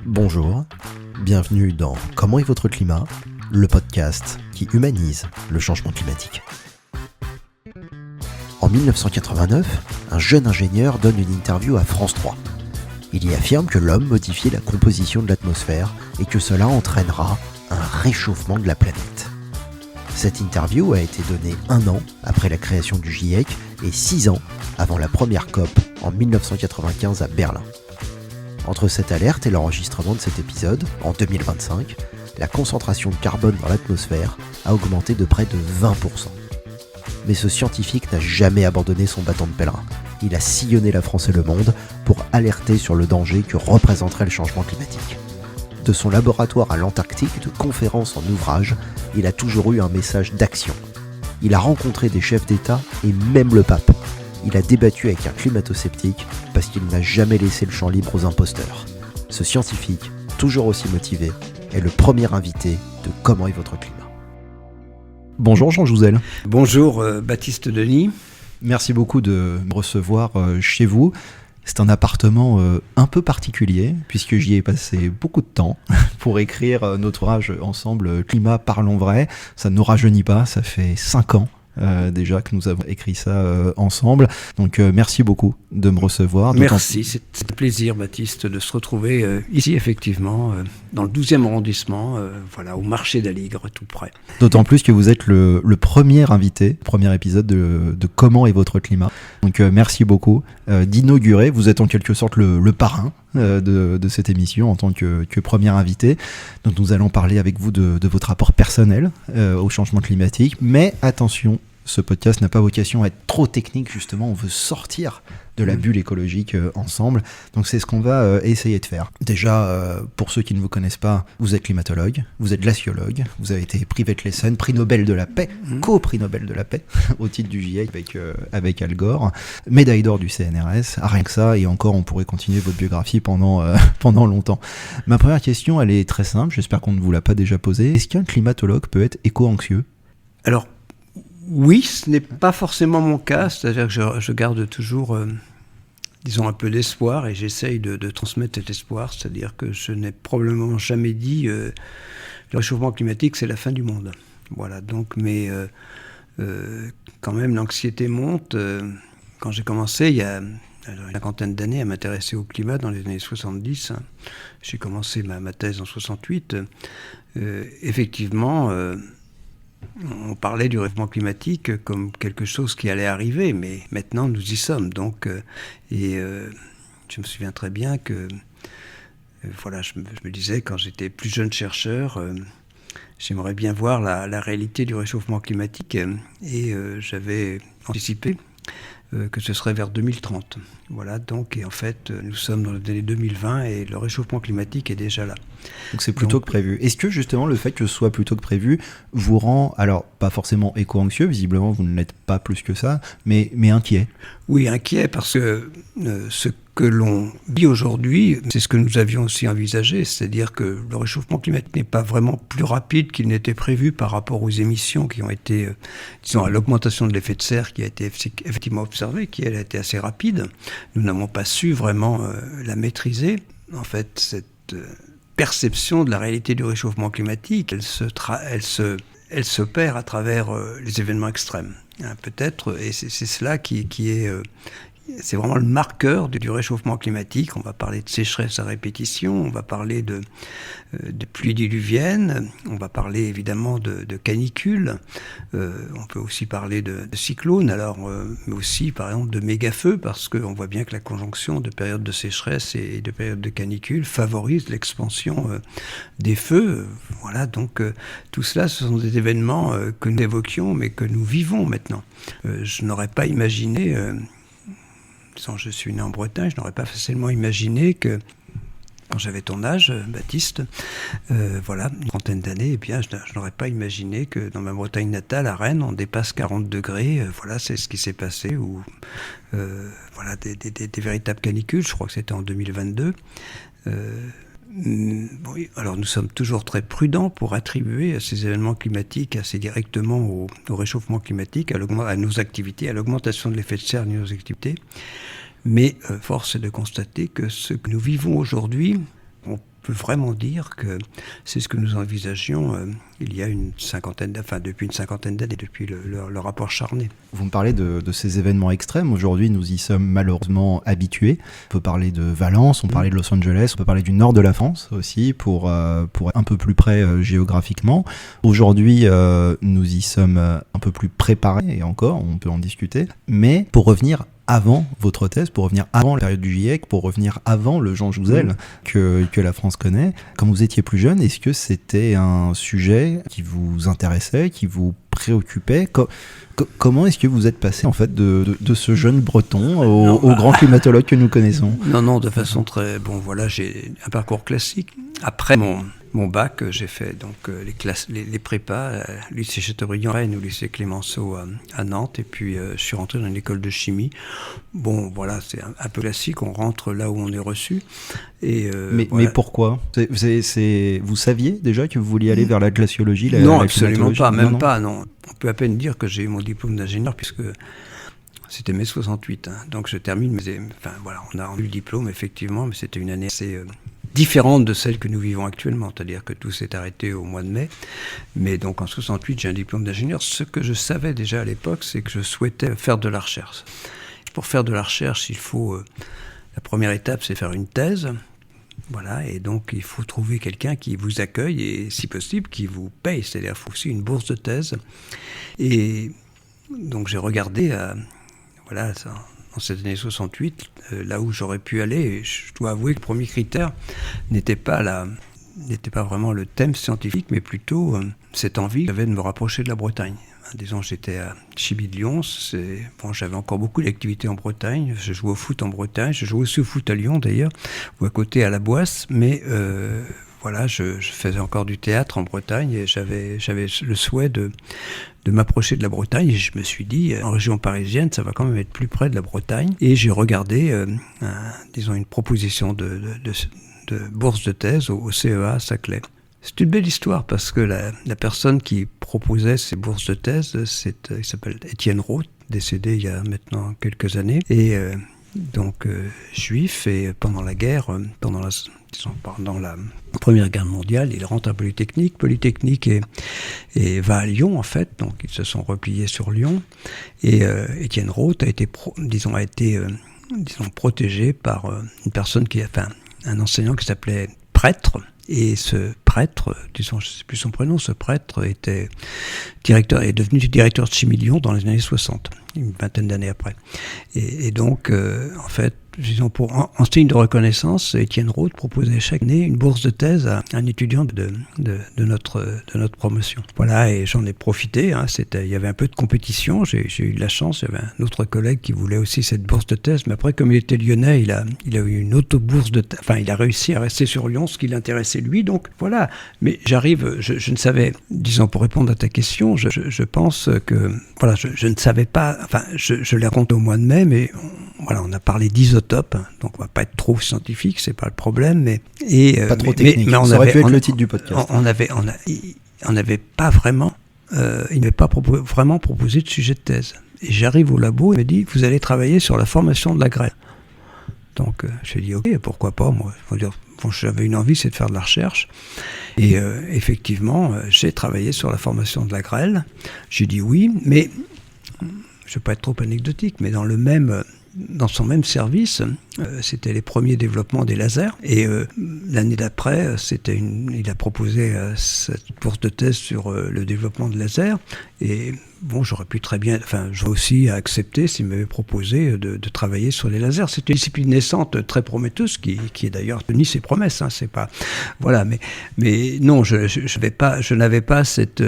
Bonjour, bienvenue dans Comment est votre climat, le podcast qui humanise le changement climatique. En 1989, un jeune ingénieur donne une interview à France 3. Il y affirme que l'homme modifie la composition de l'atmosphère et que cela entraînera un réchauffement de la planète. Cette interview a été donnée 1 an après la création du GIEC et 6 ans avant la première COP en 1995 à Berlin. Entre cette alerte et l'enregistrement de cet épisode, en 2025, la concentration de carbone dans l'atmosphère a augmenté de près de 20%. Mais ce scientifique n'a jamais abandonné son bâton de pèlerin. Il a sillonné la France et le monde pour alerter sur le danger que représenterait le changement climatique. De son laboratoire à l'Antarctique, de conférences en ouvrages, il a toujours eu un message d'action. Il a rencontré des chefs d'État et même le pape. Il a débattu avec un climato-sceptique parce qu'il n'a jamais laissé le champ libre aux imposteurs. Ce scientifique, toujours aussi motivé, est le premier invité de Comment est votre climat. Bonjour Jean Jouzel. Bonjour Baptiste Denis. Merci beaucoup de me recevoir chez vous. C'est un appartement un peu particulier puisque j'y ai passé beaucoup de temps pour écrire notre ouvrage ensemble Climat parlons vrai. Ça ne nous rajeunit pas, ça fait 5 ans. Déjà que nous avons écrit ça ensemble. Donc merci beaucoup de me recevoir. Merci, c'est un plaisir Baptiste de se retrouver ici effectivement dans le 12e arrondissement, au marché d'Aligre tout près. D'autant plus que vous êtes le premier invité, premier épisode de Comment est votre climat. Donc merci beaucoup d'inaugurer, vous êtes en quelque sorte le parrain de cette émission en tant que premier invité. Donc nous allons parler avec vous de votre rapport personnel au changement climatique, mais attention, ce podcast n'a pas vocation à être trop technique, justement, on veut sortir de la bulle écologique ensemble, donc c'est ce qu'on va essayer de faire. Déjà, pour ceux qui ne vous connaissent pas, vous êtes climatologue, vous êtes glaciologue, vous avez été prix Vetlesen, prix Nobel de la paix, co-prix Nobel de la paix, au titre du GIEC avec Al Gore, médaille d'or du CNRS, rien que ça, et encore on pourrait continuer votre biographie pendant longtemps. Ma première question, elle est très simple, j'espère qu'on ne vous l'a pas déjà posée. Est-ce qu'un climatologue peut être éco-anxieux ? Alors, oui, ce n'est pas forcément mon cas, c'est-à-dire que je garde toujours, un peu d'espoir et j'essaye de transmettre cet espoir, c'est-à-dire que je n'ai probablement jamais dit le réchauffement climatique, c'est la fin du monde. Voilà, donc, mais quand même, l'anxiété monte. Quand j'ai commencé, il y a une cinquantaine d'années, à m'intéresser au climat dans les années 70, j'ai commencé ma thèse en 68, effectivement... on parlait du réchauffement climatique comme quelque chose qui allait arriver, mais maintenant nous y sommes. Donc, je me souviens très bien que, je me disais quand j'étais plus jeune chercheur, j'aimerais bien voir la réalité du réchauffement climatique, et j'avais anticipé que ce serait vers 2030. Voilà, donc, et en fait, nous sommes dans les années 2020 et le réchauffement climatique est déjà là. Donc c'est plutôt que prévu. Est-ce que justement le fait que ce soit plutôt que prévu vous rend, alors pas forcément éco-anxieux, visiblement vous ne l'êtes pas plus que ça, mais inquiet ? Oui, inquiet parce que ce que l'on vit aujourd'hui, c'est ce que nous avions aussi envisagé, c'est-à-dire que le réchauffement climatique n'est pas vraiment plus rapide qu'il n'était prévu par rapport aux émissions qui ont été, à l'augmentation de l'effet de serre qui a été effectivement observée, qui elle a été assez rapide. Nous n'avons pas su vraiment la maîtriser. En fait, cette perception de la réalité du réchauffement climatique, elle se perd à travers les événements extrêmes. Peut-être, et c'est cela qui est... c'est vraiment le marqueur du réchauffement climatique. On va parler de sécheresse à répétition, on va parler de pluies diluviennes, on va parler évidemment de canicules, on peut aussi parler de cyclones, mais aussi par exemple de méga-feux, parce qu'on voit bien que la conjonction de périodes de sécheresse et de périodes de canicule favorise l'expansion des feux. Voilà, donc tout cela, ce sont des événements que nous évoquions, mais que nous vivons maintenant. Je n'aurais pas imaginé... je suis né en Bretagne, je n'aurais pas facilement imaginé que, quand j'avais ton âge, Baptiste, une trentaine d'années, eh bien, je n'aurais pas imaginé que dans ma Bretagne natale, à Rennes, on dépasse 40 degrés. C'est ce qui s'est passé, où des véritables canicules, je crois que c'était en 2022. Oui, alors nous sommes toujours très prudents pour attribuer à ces événements climatiques assez directement au réchauffement climatique, à nos activités, à l'augmentation de l'effet de serre de nos activités. Mais force est de constater que ce que nous vivons aujourd'hui On peut vraiment dire que c'est ce que nous envisagions il y a depuis une cinquantaine d'années, depuis le rapport Charnay. Vous me parlez de ces événements extrêmes. Aujourd'hui, nous y sommes malheureusement habitués. On peut parler de Valence, on peut parler de Los Angeles, on peut parler du nord de la France aussi, pour être un peu plus près géographiquement. Aujourd'hui, nous y sommes un peu plus préparés, et encore, on peut en discuter. Mais pour revenir avant votre thèse, pour revenir avant la période du GIEC, pour revenir avant le Jean Jouzel que la France connaît, quand vous étiez plus jeune, est-ce que c'était un sujet qui vous intéressait, qui vous préoccupait? Comment est-ce que vous êtes passé en fait de ce jeune breton au grand climatologue que nous connaissons? Non, de façon très... j'ai un parcours classique. Après mon bac, j'ai fait donc les prépas, lycée Chateaubriand-Rennes ou lycée Clémenceau à Nantes, et puis je suis rentré dans une école de chimie. C'est un peu classique, on rentre là où on est reçu. Mais pourquoi? Vous saviez déjà que vous vouliez aller vers la glaciologie? Non, absolument pas, pas. On peut à peine dire que j'ai eu mon diplôme d'ingénieur, puisque c'était mai 68. Donc je termine, on a rendu le diplôme, effectivement, mais c'était une année assez... différente de celle que nous vivons actuellement, c'est-à-dire que tout s'est arrêté au mois de mai. Mais donc en 68, j'ai un diplôme d'ingénieur. Ce que je savais déjà à l'époque, c'est que je souhaitais faire de la recherche. Pour faire de la recherche, il faut... la première étape, c'est faire une thèse. Voilà, et donc il faut trouver quelqu'un qui vous accueille et, si possible, qui vous paye. C'est-à-dire qu'il faut aussi une bourse de thèse. Et donc j'ai regardé, en cette année 68, là où j'aurais pu aller, et je dois avouer que le premier critère n'était pas vraiment le thème scientifique, mais plutôt cette envie que j'avais de me rapprocher de la Bretagne. Disons, j'étais à Chimie de Lyon, j'avais encore beaucoup d'activités en Bretagne, je jouais au foot en Bretagne, je jouais aussi au foot à Lyon d'ailleurs, ou à côté à la Boisse, mais je faisais encore du théâtre en Bretagne et j'avais le souhait de m'approcher de la Bretagne, et je me suis dit, en région parisienne, ça va quand même être plus près de la Bretagne. Et j'ai regardé, une proposition de bourse de thèse au CEA à Saclay. C'est une belle histoire parce que la personne qui proposait ces bourses de thèse, il s'appelle Étienne Roth, décédé il y a maintenant quelques années, et juif, et pendant la guerre, pendant la Première Guerre mondiale, il rentre à Polytechnique et va à Lyon en fait, donc ils se sont repliés sur Lyon, et Étienne Roth a été protégé par une personne un enseignant qui s'appelait Prêtre. Et ce prêtre, je ne sais plus son prénom, ce prêtre est devenu directeur de Chimie de Lyon dans les années 60, une vingtaine d'années après. Et donc, en fait, en signe de reconnaissance, Étienne Roth proposait chaque année une bourse de thèse à un étudiant de notre promotion. Voilà, et j'en ai profité. Il y avait un peu de compétition. J'ai eu de la chance. Il y avait un autre collègue qui voulait aussi cette bourse de thèse. Mais après, comme il était lyonnais, il a eu une autre bourse de thèse. Enfin, il a réussi à rester sur Lyon, ce qui l'intéressait lui. Donc voilà. Mais je ne savais, pour répondre à ta question, je pense que je ne savais pas. Enfin, je l'ai raconté au mois de mai, mais on a parlé d'isotopes. Donc on va pas être trop scientifique, c'est pas le problème, pas trop technique. Mais ça aurait pu être le titre du podcast. On n'avait pas vraiment, il n'avait pas vraiment proposé de sujet de thèse. Et j'arrive au labo, il me dit vous allez travailler sur la formation de la grêle. Donc je dis ok, pourquoi pas, moi. J'avais une envie, c'est de faire de la recherche. Et effectivement, j'ai travaillé sur la formation de la grêle. J'ai dit oui, mais je ne vais pas être trop anecdotique, mais dans son même service, c'était les premiers développements des lasers. Et l'année d'après, il a proposé cette bourse de thèse sur le développement de lasers. Et j'aurais pu j'ai aussi accepté s'il m'avait proposé de travailler sur les lasers. C'est une discipline naissante très prometteuse qui est d'ailleurs tenu ses promesses. C'est pas, voilà, mais non, je n'avais pas cette,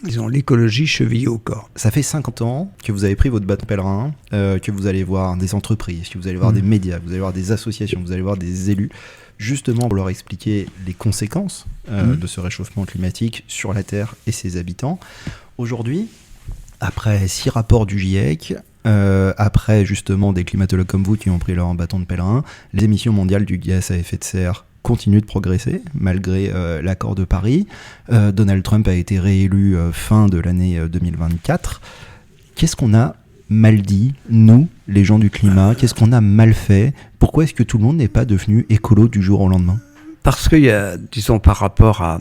l'écologie chevillée au corps. Ça fait 50 ans que vous avez pris votre bâton pèlerin, que vous allez voir des entreprises, que vous allez voir des médias, vous allez voir des associations, vous allez voir des élus, justement pour leur expliquer les conséquences de ce réchauffement climatique sur la Terre et ses habitants. Aujourd'hui, après 6 rapports du GIEC, après justement des climatologues comme vous qui ont pris leur bâton de pèlerin, les émissions mondiales du gaz à effet de serre continuent de progresser malgré l'accord de Paris. Donald Trump a été réélu fin de l'année 2024. Qu'est-ce qu'on a mal dit, nous, les gens du climat? Qu'est-ce qu'on a mal fait? Pourquoi est-ce que tout le monde n'est pas devenu écolo du jour au lendemain? Parce qu'il y a, disons, par rapport à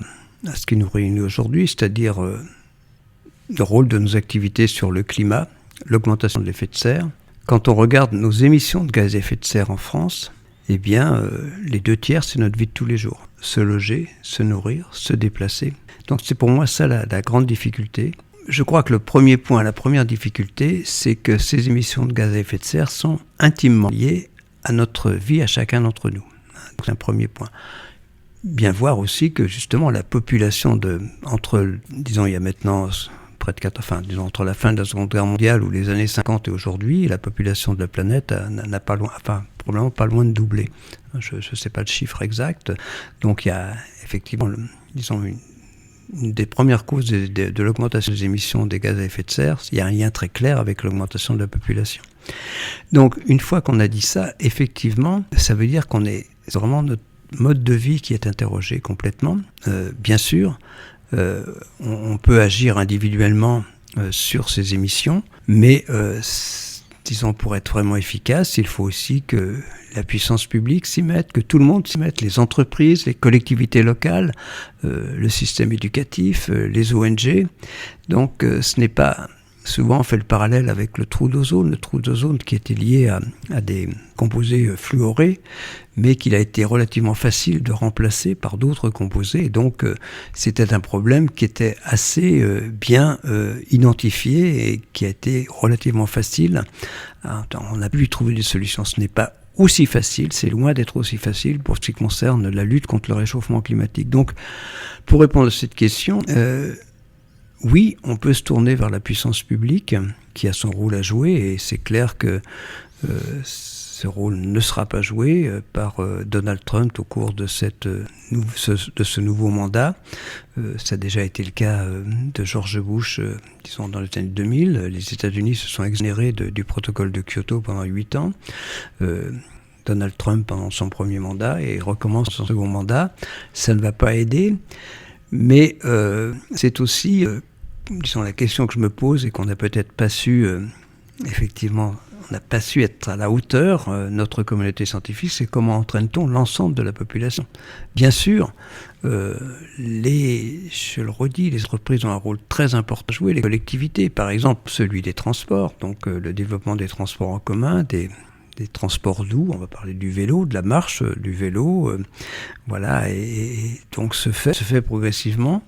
ce qui nous réunit aujourd'hui, c'est-à-dire le rôle de nos activités sur le climat, l'augmentation de l'effet de serre. Quand on regarde nos émissions de gaz à effet de serre en France, eh bien, les 2/3, c'est notre vie de tous les jours. Se loger, se nourrir, se déplacer. Donc c'est pour moi ça la grande difficulté. Je crois que le premier point, la première difficulté, c'est que ces émissions de gaz à effet de serre sont intimement liées à notre vie, à chacun d'entre nous. C'est un premier point. Bien voir aussi que justement la population disons il y a maintenant disons entre la fin de la Seconde Guerre mondiale ou les années 50 et aujourd'hui, la population de la planète n'a pas loin, probablement pas loin de doubler. Je ne sais pas le chiffre exact. Donc il y a effectivement, disons, une des premières causes de l'augmentation des émissions des gaz à effet de serre. Il y a un lien très clair avec l'augmentation de la population. Donc une fois qu'on a dit ça, effectivement, ça veut dire qu'on est vraiment notre mode de vie qui est interrogé complètement. Bien sûr, on peut agir individuellement sur ces émissions, mais disons, pour être vraiment efficace, il faut aussi que la puissance publique s'y mette, que tout le monde s'y mette, les entreprises, les collectivités locales, le système éducatif, les ONG. Donc ce n'est pas... Souvent, on fait le parallèle avec le trou d'ozone qui était lié à des composés fluorés, mais qu'il a été relativement facile de remplacer par d'autres composés. Et donc, c'était un problème qui était assez bien identifié et qui a été relativement facile. On a pu y trouver des solutions. Ce n'est pas aussi facile, c'est loin d'être aussi facile pour ce qui concerne la lutte contre le réchauffement climatique. Donc, pour répondre à cette question... Oui, on peut se tourner vers la puissance publique qui a son rôle à jouer et c'est clair que ce rôle ne sera pas joué par Donald Trump au cours de ce nouveau mandat. Ça a déjà été le cas de George Bush, disons dans les années 2000. Les États-Unis se sont exonérés du protocole de Kyoto pendant 8 ans. Donald Trump pendant son premier mandat et recommence son second mandat. Ça ne va pas aider. Mais c'est aussi, disons, la question que je me pose et qu'on n'a peut-être pas su, effectivement, on n'a pas su être à la hauteur, notre communauté scientifique, c'est comment entraîne-t-on l'ensemble de la population. Bien sûr, je le redis, les entreprises ont un rôle très important à jouer, les collectivités, par exemple, celui des transports, donc le développement des transports en commun, des transports doux, on va parler du vélo, de la marche, du vélo, voilà, et donc se fait progressivement,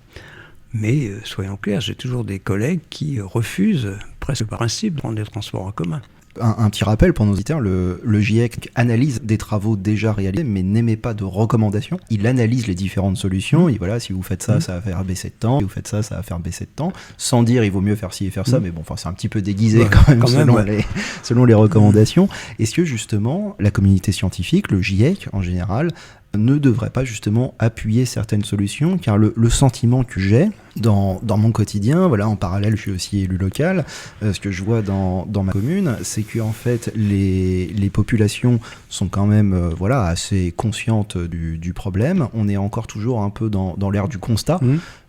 mais soyons clairs, j'ai toujours des collègues qui refusent, presque par principe, de prendre des transports en commun. Un petit rappel pour nos auditeurs, le GIEC analyse des travaux déjà réalisés, mais n'émet pas de recommandations. Il analyse les différentes solutions, et voilà, si vous faites ça, ça va faire baisser de temps, si vous faites ça, ça va faire baisser de temps, sans dire il vaut mieux faire ci et faire ça, mais bon, enfin, c'est un petit peu déguisé quand même, selon les recommandations. Est-ce que justement, la communauté scientifique, le GIEC en général, ne devrait pas justement appuyer certaines solutions, car le sentiment que j'ai dans mon quotidien, voilà, en parallèle je suis aussi élu local, ce que je vois dans ma commune, c'est que en fait les populations sont quand même voilà, assez conscientes du problème. On est encore toujours un peu dans l'ère du constat.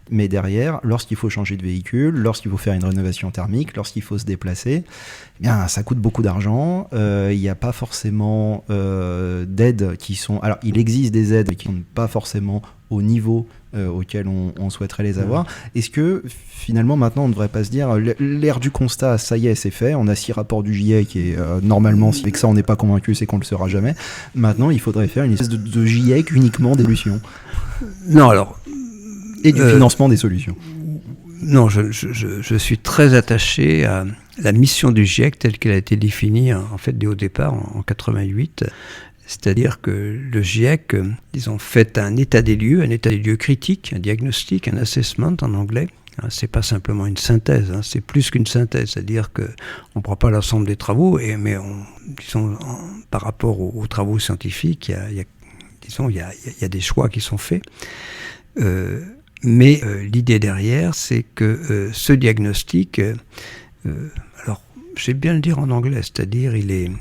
Mais derrière, lorsqu'il faut changer de véhicule, lorsqu'il faut faire une rénovation thermique, lorsqu'il faut se déplacer, eh bien, ça coûte beaucoup d'argent. Il n'y a pas forcément d'aides qui sont... Alors, il existe des aides qui ne sont pas forcément au niveau auquel on souhaiterait les avoir. Est-ce que, finalement, maintenant, on ne devrait pas se dire l'ère du constat, ça y est, c'est fait. On a 6 rapports du GIEC et normalement, si avec ça, on n'est pas convaincu, c'est qu'on ne le sera jamais. Maintenant, il faudrait faire une espèce de GIEC uniquement d'évolution. Non, alors... Et du financement des solutions. Non, je suis très attaché à la mission du GIEC telle qu'elle a été définie en fait dès au départ en 88. C'est-à-dire que le GIEC, disons, fait un état des lieux critique, un diagnostic, un assessment en anglais. C'est pas simplement une synthèse, c'est plus qu'une synthèse. C'est-à-dire qu'on ne prend pas l'ensemble des travaux, mais disons, par rapport aux travaux scientifiques, il y a des choix qui sont faits. Mais l'idée derrière, c'est que ce diagnostic, alors je vais bien le dire en anglais, c'est-à-dire il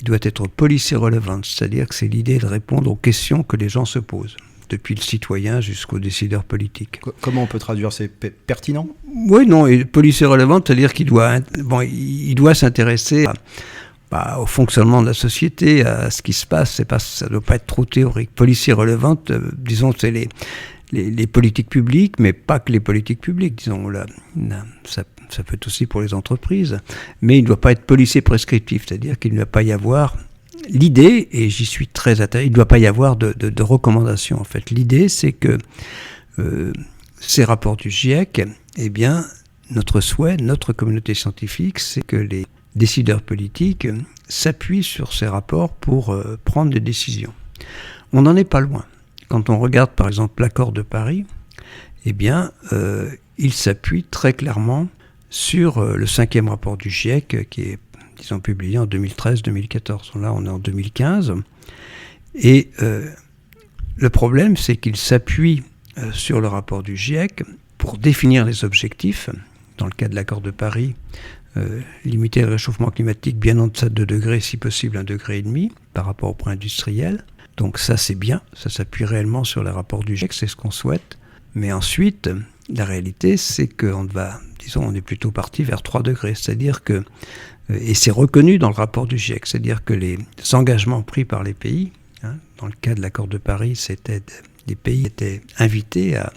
doit être policy relevant, c'est-à-dire que c'est l'idée de répondre aux questions que les gens se posent, depuis le citoyen jusqu'aux décideurs politiques. Comment on peut traduire? C'est pertinent? Oui, non, et policy relevant, c'est-à-dire qu'il doit s'intéresser au fonctionnement de la société, à ce qui se passe. Ça ne doit pas être trop théorique. Policier relevante, disons, c'est les politiques publiques, mais pas que les politiques publiques. Disons, ça peut être aussi pour les entreprises. Mais il ne doit pas être policier prescriptif, c'est-à-dire qu'il ne doit pas y avoir l'idée, et j'y suis très attaché, il ne doit pas y avoir de recommandations, en fait. L'idée, c'est que ces rapports du GIEC, eh bien, notre souhait, notre communauté scientifique, c'est que les décideurs politiques s'appuient sur ces rapports pour prendre des décisions. On n'en est pas loin. Quand on regarde par exemple l'accord de Paris, eh bien, il s'appuie très clairement sur le 5e rapport du GIEC qui est, disons, publié en 2013-2014. Là, on est en 2015. Et le problème, c'est qu'il s'appuie sur le rapport du GIEC pour définir les objectifs. Dans le cas de l'accord de Paris, limiter le réchauffement climatique bien en deçà de 2 degrés, si possible 1,5 degré par rapport au point industriel. Donc ça, c'est bien, ça s'appuie réellement sur les rapports du GIEC, c'est ce qu'on souhaite. Mais ensuite, la réalité, c'est qu'on on est plutôt parti vers 3 degrés. C'est-à-dire que, et c'est reconnu dans le rapport du GIEC, c'est-à-dire que les engagements pris par les pays, dans le cas de l'accord de Paris, les pays étaient invités à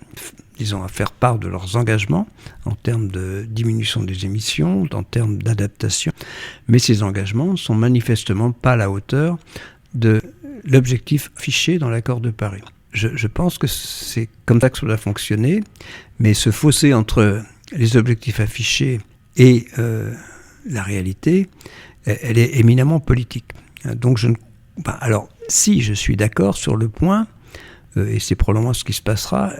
faire part de leurs engagements en termes de diminution des émissions, en termes d'adaptation. Mais ces engagements ne sont manifestement pas à la hauteur de l'objectif affiché dans l'accord de Paris. Je pense que c'est comme ça que ça doit fonctionner, mais ce fossé entre les objectifs affichés et la réalité, elle est éminemment politique. Donc alors, si je suis d'accord sur le point, et c'est probablement ce qui se passera,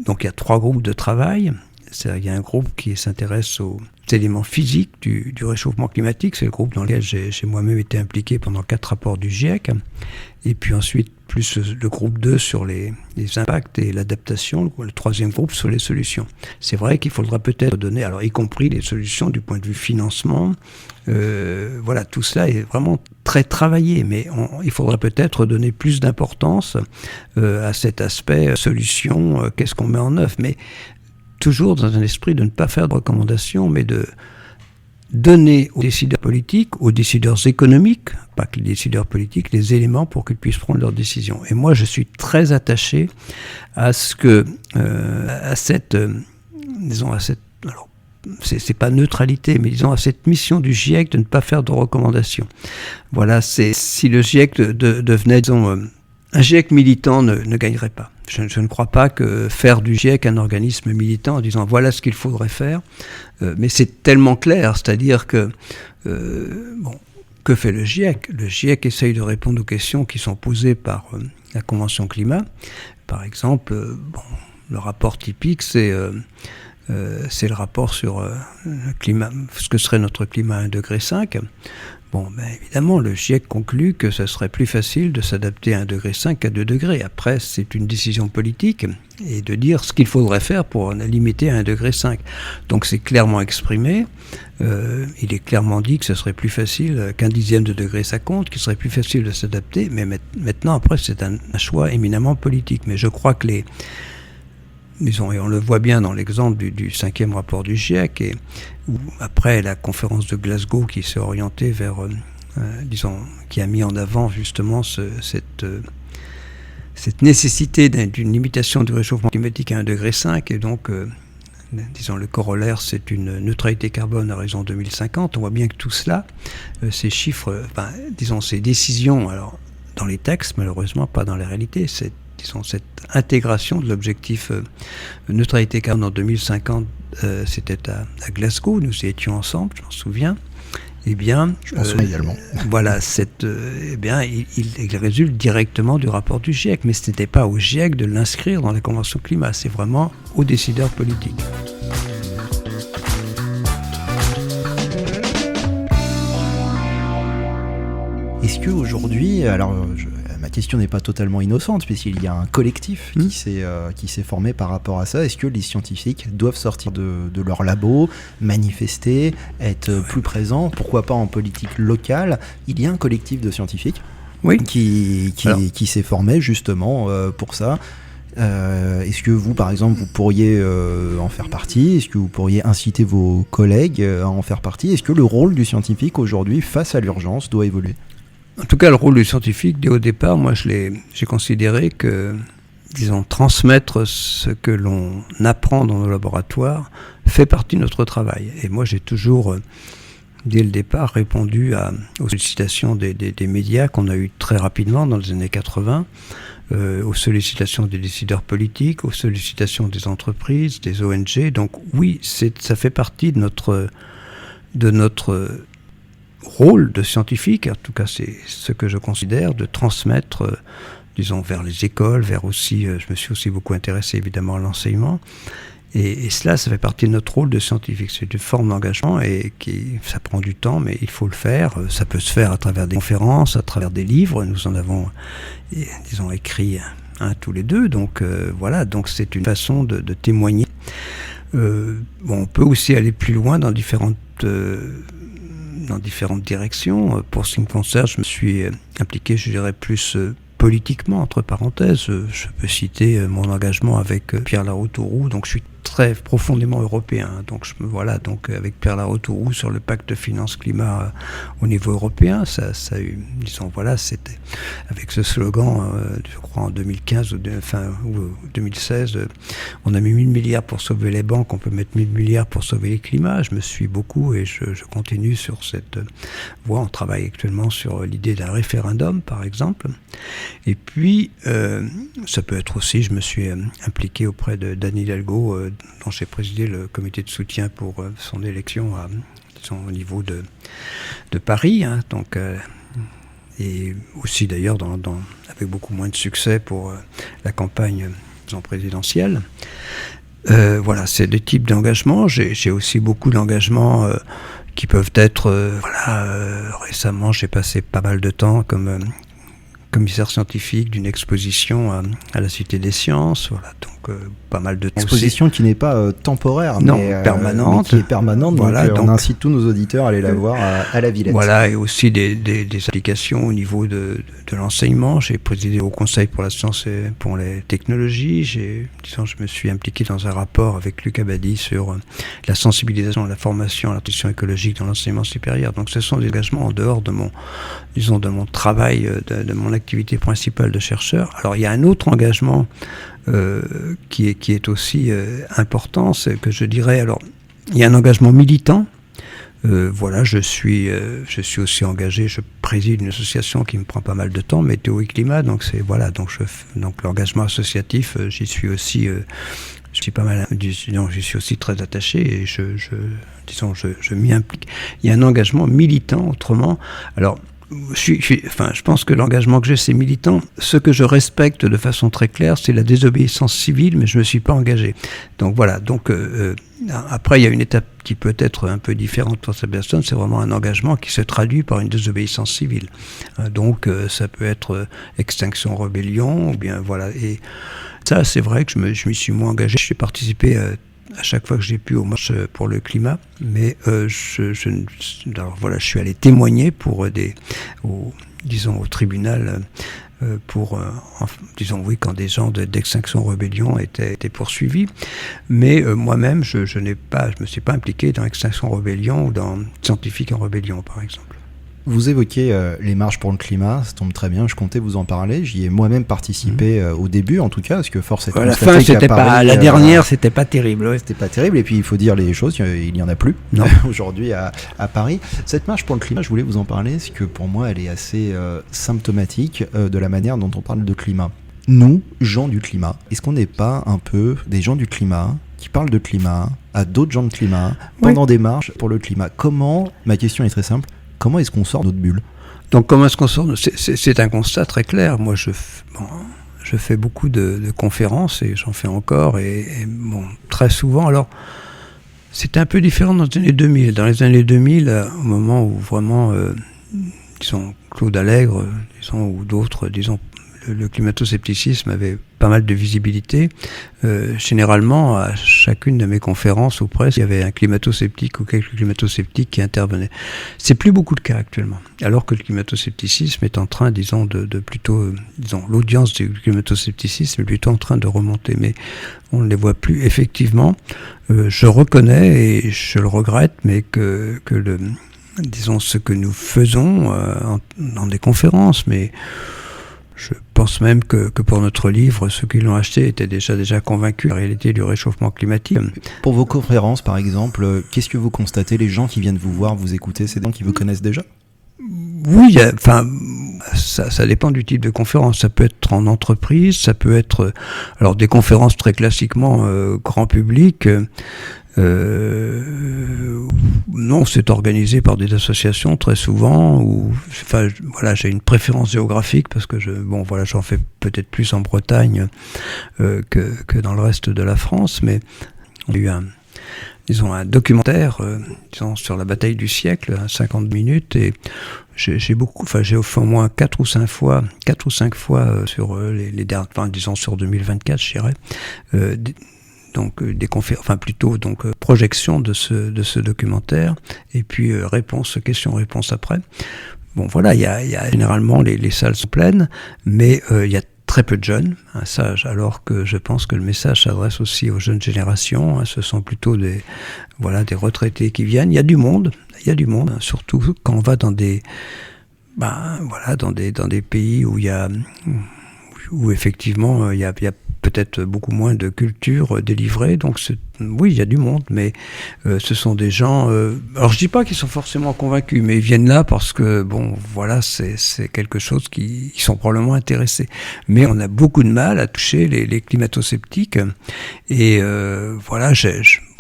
donc il y a 3 groupes de travail. Il y a un groupe qui s'intéresse aux éléments physiques du réchauffement climatique. C'est le groupe dans lequel j'ai moi-même été impliqué pendant 4 rapports du GIEC. Et puis ensuite, plus le groupe 2 sur les impacts et l'adaptation. Le 3e groupe sur les solutions. C'est vrai qu'il faudra peut-être donner, alors y compris les solutions du point de vue financement. Voilà, tout cela est vraiment très travaillé. Mais il faudra peut-être donner plus d'importance à cet aspect solution. Qu'est-ce qu'on met en œuvre ? Mais toujours dans un esprit de ne pas faire de recommandations, mais de donner aux décideurs politiques, aux décideurs économiques, pas que les décideurs politiques, les éléments pour qu'ils puissent prendre leurs décisions. Et moi, je suis très attaché à cette, alors, c'est pas neutralité, mais disons à cette mission du GIEC de ne pas faire de recommandations. Voilà, si le GIEC devenait, disons, un GIEC militant ne gagnerait pas. Je ne crois pas que faire du GIEC un organisme militant en disant voilà ce qu'il faudrait faire, mais c'est tellement clair, c'est-à-dire que, que fait le GIEC ? Le GIEC essaye de répondre aux questions qui sont posées par la Convention climat. Par exemple, le rapport typique, c'est le rapport sur le climat, ce que serait notre climat à 1,5 degré. Bon, évidemment, le GIEC conclut que ce serait plus facile de s'adapter à 1,5 degré qu'à 2 degrés. Après, c'est une décision politique et de dire ce qu'il faudrait faire pour limiter à 1,5 degré. Donc c'est clairement exprimé. Il est clairement dit que ce serait plus facile qu'un 1/10 de degré, ça compte, qu'il serait plus facile de s'adapter. Mais maintenant, après, c'est un choix éminemment politique. Mais je crois que disons, et on le voit bien dans l'exemple du 5e rapport du GIEC, et où après la conférence de Glasgow qui s'est orientée vers, disons, qui a mis en avant justement cette nécessité d'une limitation du réchauffement climatique à 1,5 degré, et donc, disons, le corollaire, c'est une neutralité carbone à horizon 2050. On voit bien que tout cela, ces chiffres, disons, ces décisions, alors, dans les textes, malheureusement, pas dans la réalité, cette intégration de l'objectif neutralité carbone en 2050, c'était à Glasgow, nous y étions ensemble, je m'en souviens. Eh bien, je m'en souviens également. Voilà, eh bien, il résulte directement du rapport du GIEC, mais ce n'était pas au GIEC de l'inscrire dans la Convention climat, c'est vraiment aux décideurs politiques. Est-ce qu'aujourd'hui, alors ma question n'est pas totalement innocente puisqu'il y a un collectif qui s'est formé par rapport à ça, est-ce que les scientifiques doivent sortir de leur labo, manifester, être plus présents, pourquoi pas en politique locale ? Il y a un collectif de scientifiques qui s'est formé justement pour ça. Est-ce que vous, par exemple, vous pourriez en faire partie? Est-ce que vous pourriez inciter vos collègues à en faire partie? Est-ce que le rôle du scientifique aujourd'hui, face à l'urgence, doit évoluer? En tout cas, le rôle du scientifique, dès au départ, moi, j'ai considéré que, disons, transmettre ce que l'on apprend dans nos laboratoires fait partie de notre travail. Et moi, j'ai toujours, dès le départ, répondu aux sollicitations des médias qu'on a eues très rapidement dans les années 80, aux sollicitations des décideurs politiques, aux sollicitations des entreprises, des ONG. Donc oui, ça fait partie de notre rôle de scientifique, en tout cas c'est ce que je considère, de transmettre, disons, vers les écoles, vers aussi, je me suis aussi beaucoup intéressé évidemment à l'enseignement, et cela, ça fait partie de notre rôle de scientifique. C'est une forme d'engagement et ça prend du temps, mais il faut le faire. Ça peut se faire à travers des conférences, à travers des livres. Nous en avons, disons, écrit un tous les deux. Donc voilà, donc c'est une façon de témoigner. On peut aussi aller plus loin dans différentes directions. Pour ce qui me concerne, je me suis impliqué, je dirais, plus politiquement, entre parenthèses. Je peux citer mon engagement avec Pierre Laroutourou. Donc je suis très profondément européen. Donc donc avec Pierre Laroutourou sur le pacte de finance-climat au niveau européen, ça a eu, disons, voilà, c'était avec ce slogan, je crois en 2015 ou 2016, on a mis 1000 milliards pour sauver les banques, on peut mettre 1000 milliards pour sauver les climats. Je me suis beaucoup et je continue sur cette voie. On travaille actuellement sur l'idée d'un référendum, par exemple. Et puis, ça peut être aussi, je me suis impliqué auprès d'Anne Hidalgo, dont j'ai présidé le comité de soutien pour son élection au niveau de Paris. Donc, et aussi d'ailleurs avec beaucoup moins de succès pour la campagne présidentielle. Voilà, c'est des types d'engagements. J'ai aussi beaucoup d'engagements qui peuvent être... récemment, j'ai passé pas mal de temps comme commissaire scientifique d'une exposition à la Cité des Sciences, voilà, donc pas mal de temps. Exposition aussi, qui n'est pas temporaire, non, mais permanente. Mais qui est permanente, voilà, donc on incite tous nos auditeurs à aller la voir à la Villette. Voilà, et aussi des applications au niveau de l'enseignement. J'ai présidé au Conseil pour la science et pour les technologies. Je me suis impliqué dans un rapport avec Luc Abadi sur la sensibilisation, la formation à la transition écologique dans l'enseignement supérieur. Donc ce sont des engagements en dehors de mon travail, de mon activité principale de chercheur. Alors il y a un autre engagement qui est aussi important, c'est que je dirais, alors il y a un engagement militant. Voilà, je suis aussi engagé, je préside une association qui me prend pas mal de temps, Météo et Climat, donc donc l'engagement associatif, j'y suis aussi, j'y suis aussi très attaché et je m'y implique. Il y a un engagement militant, autrement. Alors, je pense que l'engagement que j'ai, c'est militant. Ce que je respecte de façon très claire, c'est la désobéissance civile, mais je ne me suis pas engagé. Donc voilà. Donc après, il y a une étape qui peut être un peu différente pour cette personne. C'est vraiment un engagement qui se traduit par une désobéissance civile. Donc ça peut être Extinction Rebellion, ou bien voilà. Et ça, c'est vrai que je m'y suis moins engagé. J'ai participé à chaque fois que j'ai pu aux marches pour le climat, mais je suis allé témoigner pour au tribunal quand des gens d'Extinction Rebellion étaient poursuivis. Mais moi-même, je me suis pas impliqué dans Extinction Rebellion ou dans Scientifiques en Rébellion, par exemple. Vous évoquez les marches pour le climat, ça tombe très bien, je comptais vous en parler. J'y ai moi-même participé au début, en tout cas, parce que force est de constater qu'à Paris, la dernière, c'était pas terrible. Ouais. C'était pas terrible, et puis il faut dire les choses, il n'y en a plus aujourd'hui à Paris. Cette marche pour le climat, je voulais vous en parler, parce que pour moi, elle est assez symptomatique de la manière dont on parle de climat. Nous, gens du climat, est-ce qu'on n'est pas un peu des gens du climat qui parlent de climat à d'autres gens de climat pendant des marches pour le climat? Ma question est très simple, comment est-ce qu'on sort de notre bulle? Donc comment est-ce qu'on sort c'est un constat très clair. Moi, je fais beaucoup de conférences et j'en fais encore. Et très souvent, alors, c'était un peu différent dans les années 2000. Dans les années 2000, au moment où vraiment, Claude Allègre, ou d'autres, le climato-scepticisme avait pas mal de visibilité. Généralement, à chacune de mes conférences ou presque, il y avait un climato-sceptique ou quelques climato-sceptiques qui intervenaient. C'est plus beaucoup le cas actuellement. Alors que le climato-scepticisme est en train, disons, de plutôt, disons, l'audience du climato-scepticisme est plutôt en train de remonter. Mais on ne les voit plus. Effectivement, je reconnais et je le regrette, mais que disons, ce que nous faisons dans des conférences, mais je pense même que pour notre livre, ceux qui l'ont acheté étaient déjà convaincus de la réalité du réchauffement climatique. Pour vos conférences, par exemple, qu'est-ce que vous constatez? Les gens qui viennent vous voir, vous écouter, c'est des gens qui vous connaissent déjà? Oui, ça dépend du type de conférence. Ça peut être en entreprise, ça peut être alors des conférences très classiquement grand public. Non, c'est organisé par des associations très souvent. Voilà, j'ai une préférence géographique parce que j'en fais peut-être plus en Bretagne que dans le reste de la France. Mais on a eu un documentaire sur la bataille du siècle, 50 minutes, et j'ai au moins 4 ou 5 fois sur les dernières, sur 2024, je dirais. Donc projection de ce documentaire, et puis questions-réponses après. Bon, voilà, il y a généralement les salles sont pleines, mais il y a très peu de jeunes, alors que je pense que le message s'adresse aussi aux jeunes générations. Ce sont plutôt des retraités qui viennent. Il y a du monde, surtout quand on va dans des pays où effectivement il y a peut-être beaucoup moins de culture délivrée. Donc oui, il y a du monde, mais ce sont des gens... alors je dis pas qu'ils sont forcément convaincus, mais ils viennent là parce que, c'est quelque chose qui sont probablement intéressés. Mais on a beaucoup de mal à toucher les climato-sceptiques. Et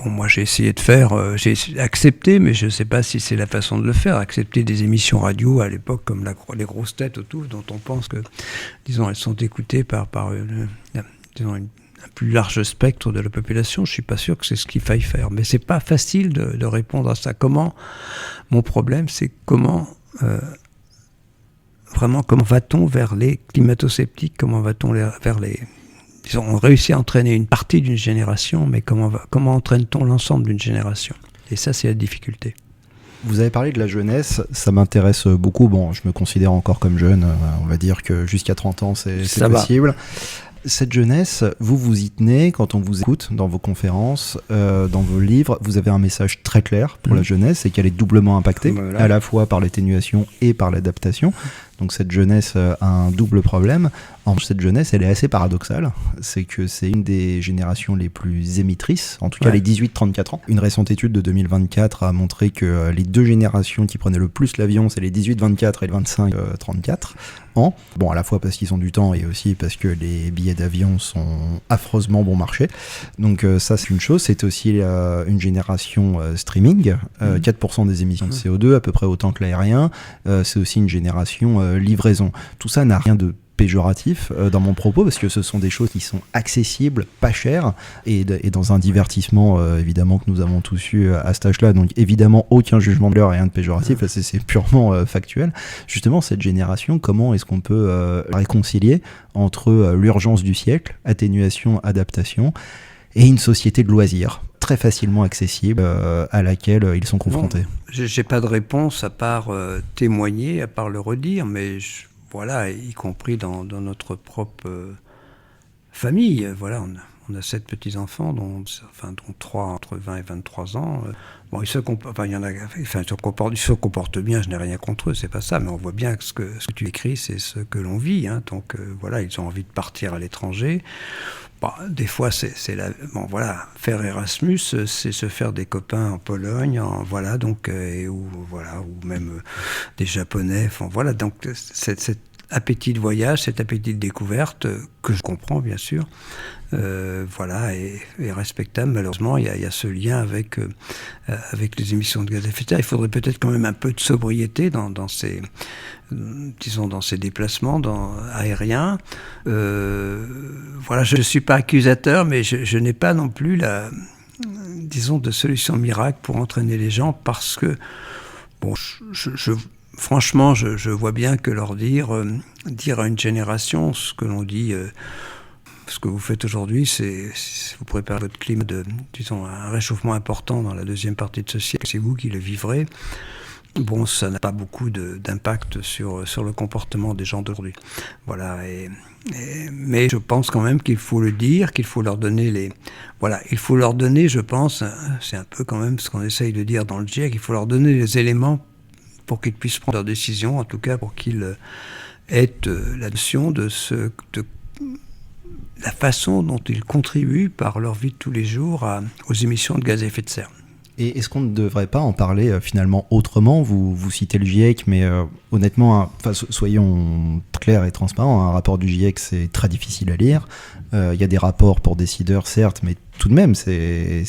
moi j'ai essayé de faire... j'ai accepté, mais je ne sais pas si c'est la façon de le faire, accepter des émissions radio à l'époque comme les grosses têtes autour, dont on pense que, disons, elles sont écoutées par un plus large spectre de la population. Je suis pas sûr que c'est ce qu'il faille faire, mais c'est pas facile de répondre à ça. Mon problème, c'est comment va-t-on vers les climato-sceptiques, comment va-t-on vers les... Disons, on réussit à entraîner une partie d'une génération, mais comment entraîne-t-on l'ensemble d'une génération? Et ça, c'est la difficulté. Vous avez parlé de la jeunesse, ça m'intéresse beaucoup. Bon, je me considère encore comme jeune, on va dire que jusqu'à 30 ans, c'est possible. Cette jeunesse, vous y tenez quand on vous écoute dans vos conférences, dans vos livres. Vous avez un message très clair pour la jeunesse, et qu'elle est doublement impactée, à la fois par l'atténuation et par l'adaptation. Donc cette jeunesse a un double problème. Cette jeunesse, elle est assez paradoxale. C'est que c'est une des générations les plus émettrices, en tout cas les 18-34 ans. Une récente étude de 2024 a montré que les deux générations qui prenaient le plus l'avion, c'est les 18-24 et les 25-34 ans. Bon, à la fois parce qu'ils ont du temps et aussi parce que les billets d'avion sont affreusement bon marché. Donc ça, c'est une chose. C'est aussi une génération streaming. 4% des émissions de CO2, à peu près autant que l'aérien. C'est aussi une génération livraison. Tout ça n'a rien de péjoratif dans mon propos, parce que ce sont des choses qui sont accessibles, pas chères, et dans un divertissement évidemment que nous avons tous eu à cet âge-là. Donc évidemment aucun jugement de l'heure, rien de péjoratif, c'est purement factuel. Justement, cette génération, comment est-ce qu'on peut réconcilier entre l'urgence du siècle, atténuation, adaptation, et une société de loisirs très facilement accessible à laquelle ils sont confrontés? J'ai pas de réponse à part témoigner, à part le redire, mais y compris dans notre propre famille. Voilà, on a 7 petits-enfants, dont 3 entre 20 et 23 ans. Ils se comportent bien, je n'ai rien contre eux, c'est pas ça, mais on voit bien que ce que tu écris, c'est ce que l'on vit. Donc ils ont envie de partir à l'étranger. Des fois, faire Erasmus, c'est se faire des copains en Pologne, ou même des Japonais. Donc cet appétit de voyage, cet appétit de découverte, que je comprends bien sûr, est respectable. Malheureusement, il y a ce lien avec les émissions de gaz à effet de serre. Il faudrait peut-être quand même un peu de sobriété dans ces déplacements aériens. Je ne suis pas accusateur, mais je n'ai pas non plus de solution miracle pour entraîner les gens, parce que franchement, je vois bien que leur dire à une génération ce que l'on dit, ce que vous faites aujourd'hui, vous préparez votre climat disons, un réchauffement important dans la deuxième partie de ce siècle, c'est vous qui le vivrez. Bon, ça n'a pas beaucoup d'impact sur le comportement des gens d'aujourd'hui. Voilà. Mais je pense quand même qu'il faut le dire, qu'il faut leur donner il faut leur donner, je pense, c'est un peu quand même ce qu'on essaye de dire dans le GIEC, il faut leur donner les éléments pour qu'ils puissent prendre leurs décisions, en tout cas pour qu'ils aient la notion de la façon dont ils contribuent par leur vie de tous les jours aux émissions de gaz à effet de serre. Et est-ce qu'on ne devrait pas en parler finalement autrement ? Vous citez le GIEC, mais honnêtement, soyons clairs et transparents, un rapport du GIEC, c'est très difficile à lire. Il y a des rapports pour décideurs, certes, mais tout de même, ce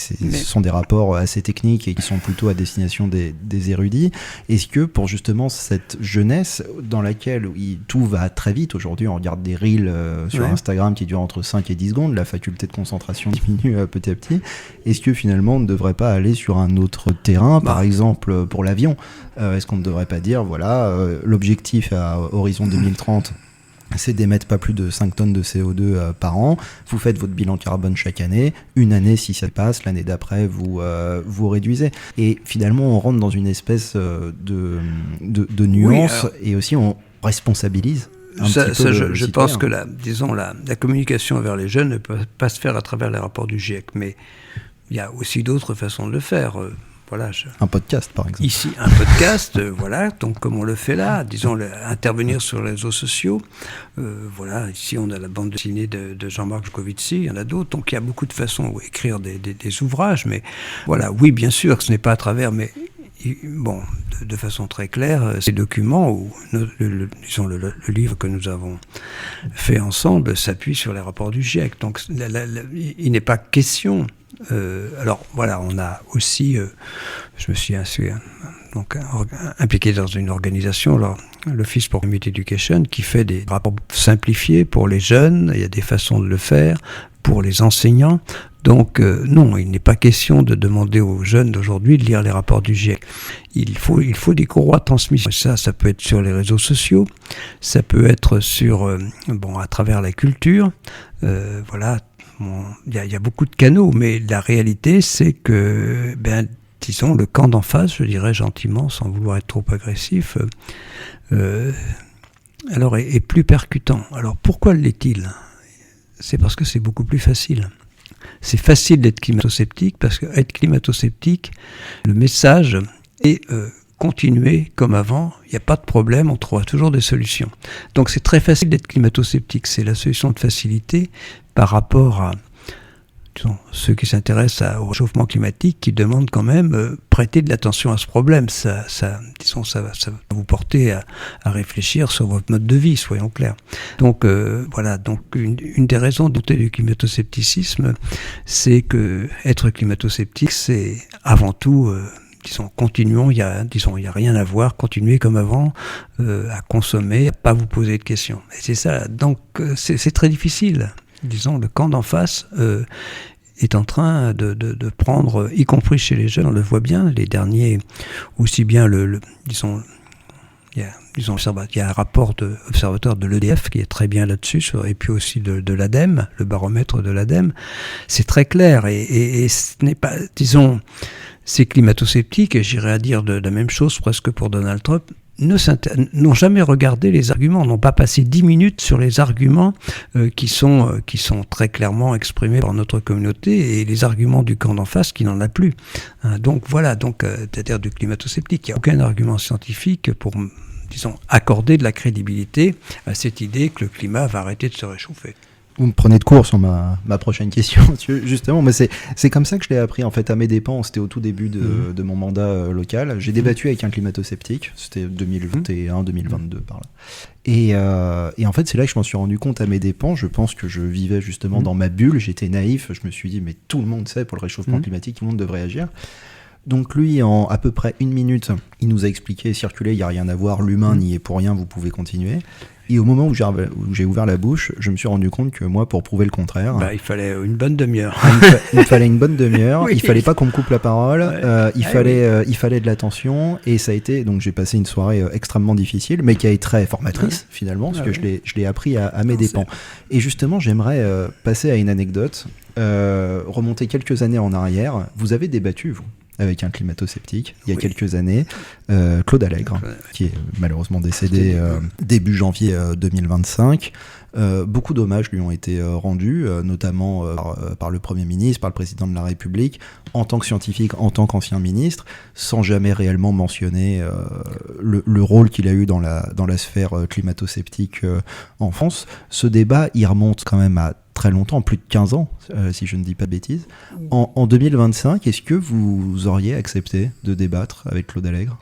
sont des rapports assez techniques et qui sont plutôt à destination des érudits. Est-ce que pour justement cette jeunesse dans laquelle tout va très vite, aujourd'hui on regarde des reels sur Instagram qui durent entre 5 et 10 secondes, la faculté de concentration diminue petit à petit, est-ce que finalement on ne devrait pas aller sur un autre terrain, par exemple pour l'avion ? Est-ce qu'on ne devrait pas dire, voilà, l'objectif à horizon 2030, c'est d'émettre pas plus de 5 tonnes de CO2 par an. Vous faites votre bilan carbone chaque année. Une année, si ça passe, l'année d'après, vous réduisez. Et finalement, on rentre dans une espèce de nuance, et aussi on responsabilise un petit peu je pense que la communication vers les jeunes ne peut pas se faire à travers les rapports du GIEC. Mais il y a aussi d'autres façons de le faire. Un podcast, par exemple. Ici, un podcast, donc comme on le fait là, disons, intervenir sur les réseaux sociaux. Ici, on a la bande dessinée de Jean-Marc Jancovici, il y en a d'autres. Donc, il y a beaucoup de façons d'écrire des ouvrages. Mais oui, bien sûr, que ce n'est pas à travers, mais de façon très claire, ces documents, ou le livre que nous avons fait ensemble s'appuie sur les rapports du GIEC. Donc, il n'est pas question... on a aussi, je me suis impliqué dans une organisation, l'Office for Climate Education, qui fait des rapports simplifiés pour les jeunes. Il y a des façons de le faire pour les enseignants. Donc non, il n'est pas question de demander aux jeunes d'aujourd'hui de lire les rapports du GIEC. Il faut des courroies de transmission. Ça peut être sur les réseaux sociaux, ça peut être à travers la culture, il y a beaucoup de canaux, mais la réalité, c'est que, disons, le camp d'en face, je dirais gentiment, sans vouloir être trop agressif, est plus percutant. Alors, pourquoi l'est-il ? C'est parce que c'est beaucoup plus facile. C'est facile d'être climato-sceptique, parce qu'être climato-sceptique, le message est continuer comme avant, il n'y a pas de problème, on trouvera toujours des solutions. Donc c'est très facile d'être climato-sceptique, c'est la solution de facilité par rapport à ceux qui s'intéressent au réchauffement climatique, qui demandent quand même prêter de l'attention à ce problème. Ça va vous porter à réfléchir sur votre mode de vie, soyons clairs. Donc une des raisons du climato-scepticisme, c'est que être climato-sceptique, c'est avant tout... continuons, il y a rien à voir, continuez comme avant, à consommer, à pas vous poser de questions. Et c'est ça, donc c'est très difficile. Disons, le camp d'en face est en train de prendre, y compris chez les jeunes, on le voit bien, les derniers, aussi bien il y a un rapport observateur de l'EDF qui est très bien là-dessus, et puis aussi de l'ADEME, le baromètre de l'ADEME. C'est très clair, et ce n'est pas, disons, ces climato-sceptiques, et j'irais à dire de la même chose presque pour Donald Trump, n'ont jamais regardé les arguments, n'ont pas passé 10 minutes sur les arguments qui sont très clairement exprimés par notre communauté, et les arguments du camp d'en face qui n'en a plus. C'est-à-dire du climato-sceptique. Il n'y a aucun argument scientifique pour, disons, accorder de la crédibilité à cette idée que le climat va arrêter de se réchauffer. Vous me prenez de court sur ma prochaine question, justement, mais c'est comme ça que je l'ai appris en fait à mes dépens. C'était au tout début de mon mandat local. J'ai débattu avec un climato-sceptique, c'était 2021-2022 par là. Et en fait, c'est là que je m'en suis rendu compte à mes dépens. Je pense que je vivais justement dans ma bulle, j'étais naïf, je me suis dit, mais tout le monde sait, pour le réchauffement climatique, tout le monde devrait agir. Donc lui, en à peu près 1 minute, il nous a expliqué, circuler, il n'y a rien à voir, l'humain n'y est pour rien, vous pouvez continuer. Et au moment où j'ai ouvert la bouche, je me suis rendu compte que moi, pour prouver le contraire... il fallait une bonne demi-heure. Il fallait une bonne demi-heure, Oui. Il fallait pas qu'on me coupe la parole, Ouais. il fallait de l'attention, et ça a été... Donc j'ai passé une soirée extrêmement difficile, mais qui a été très formatrice, finalement, parce que je l'ai appris à mes dépens. Et justement, j'aimerais passer à une anecdote, remonter quelques années en arrière. Vous avez débattu, vous, avec un climato-sceptique, il y a quelques années, Claude Allègre, qui est malheureusement décédé début janvier 2025. Beaucoup d'hommages lui ont été rendus, notamment par le Premier ministre, par le Président de la République, en tant que scientifique, en tant qu'ancien ministre, sans jamais réellement mentionner le rôle qu'il a eu dans la sphère climato-sceptique en France. Ce débat, il remonte quand même à très longtemps, plus de 15 ans, si je ne dis pas de bêtises. En 2025, est-ce que vous auriez accepté de débattre avec Claude Allègre ?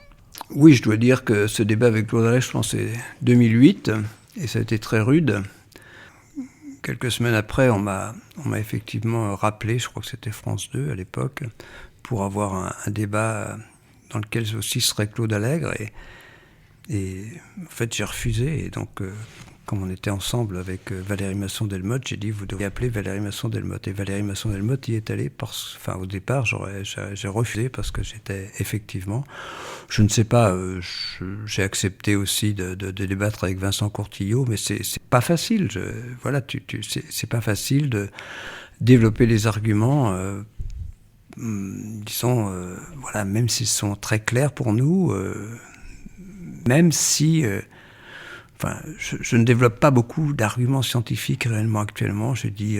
Oui, je dois dire que ce débat avec Claude Allègre, je pense, c'est 2008, et ça a été très rude. Quelques semaines après, on m'a effectivement rappelé, je crois que c'était France 2 à l'époque, pour avoir un débat dans lequel aussi serait Claude Allègre. Et en fait, j'ai refusé. Et donc, comme on était ensemble avec Valérie Masson-Delmotte, j'ai dit, vous devriez appeler Valérie Masson-Delmotte. Et Valérie Masson-Delmotte y est allée. Au départ, j'ai refusé parce que j'étais effectivement... Je ne sais pas, j'ai accepté aussi de débattre avec Vincent Courtillot, mais c'est pas facile. C'est pas facile de développer les arguments, disons, même s'ils sont très clairs pour nous, même si... je ne développe pas beaucoup d'arguments scientifiques réellement actuellement. Je dis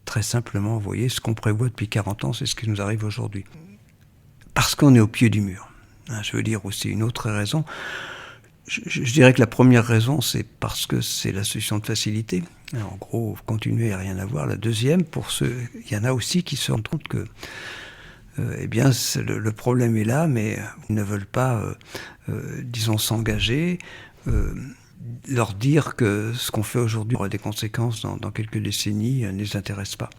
très simplement, vous voyez, ce qu'on prévoit depuis 40 ans, c'est ce qui nous arrive aujourd'hui. Parce qu'on est au pied du mur. Je veux dire aussi une autre raison. Je dirais que la première raison, c'est parce que c'est la solution de facilité. Alors, en gros, continuer à rien avoir. La deuxième, pour ceux, il y en a aussi qui se rendent compte que, le problème est là, mais ils ne veulent pas, disons, s'engager. Leur dire que ce qu'on fait aujourd'hui aura des conséquences dans quelques décennies ne les intéresse pas.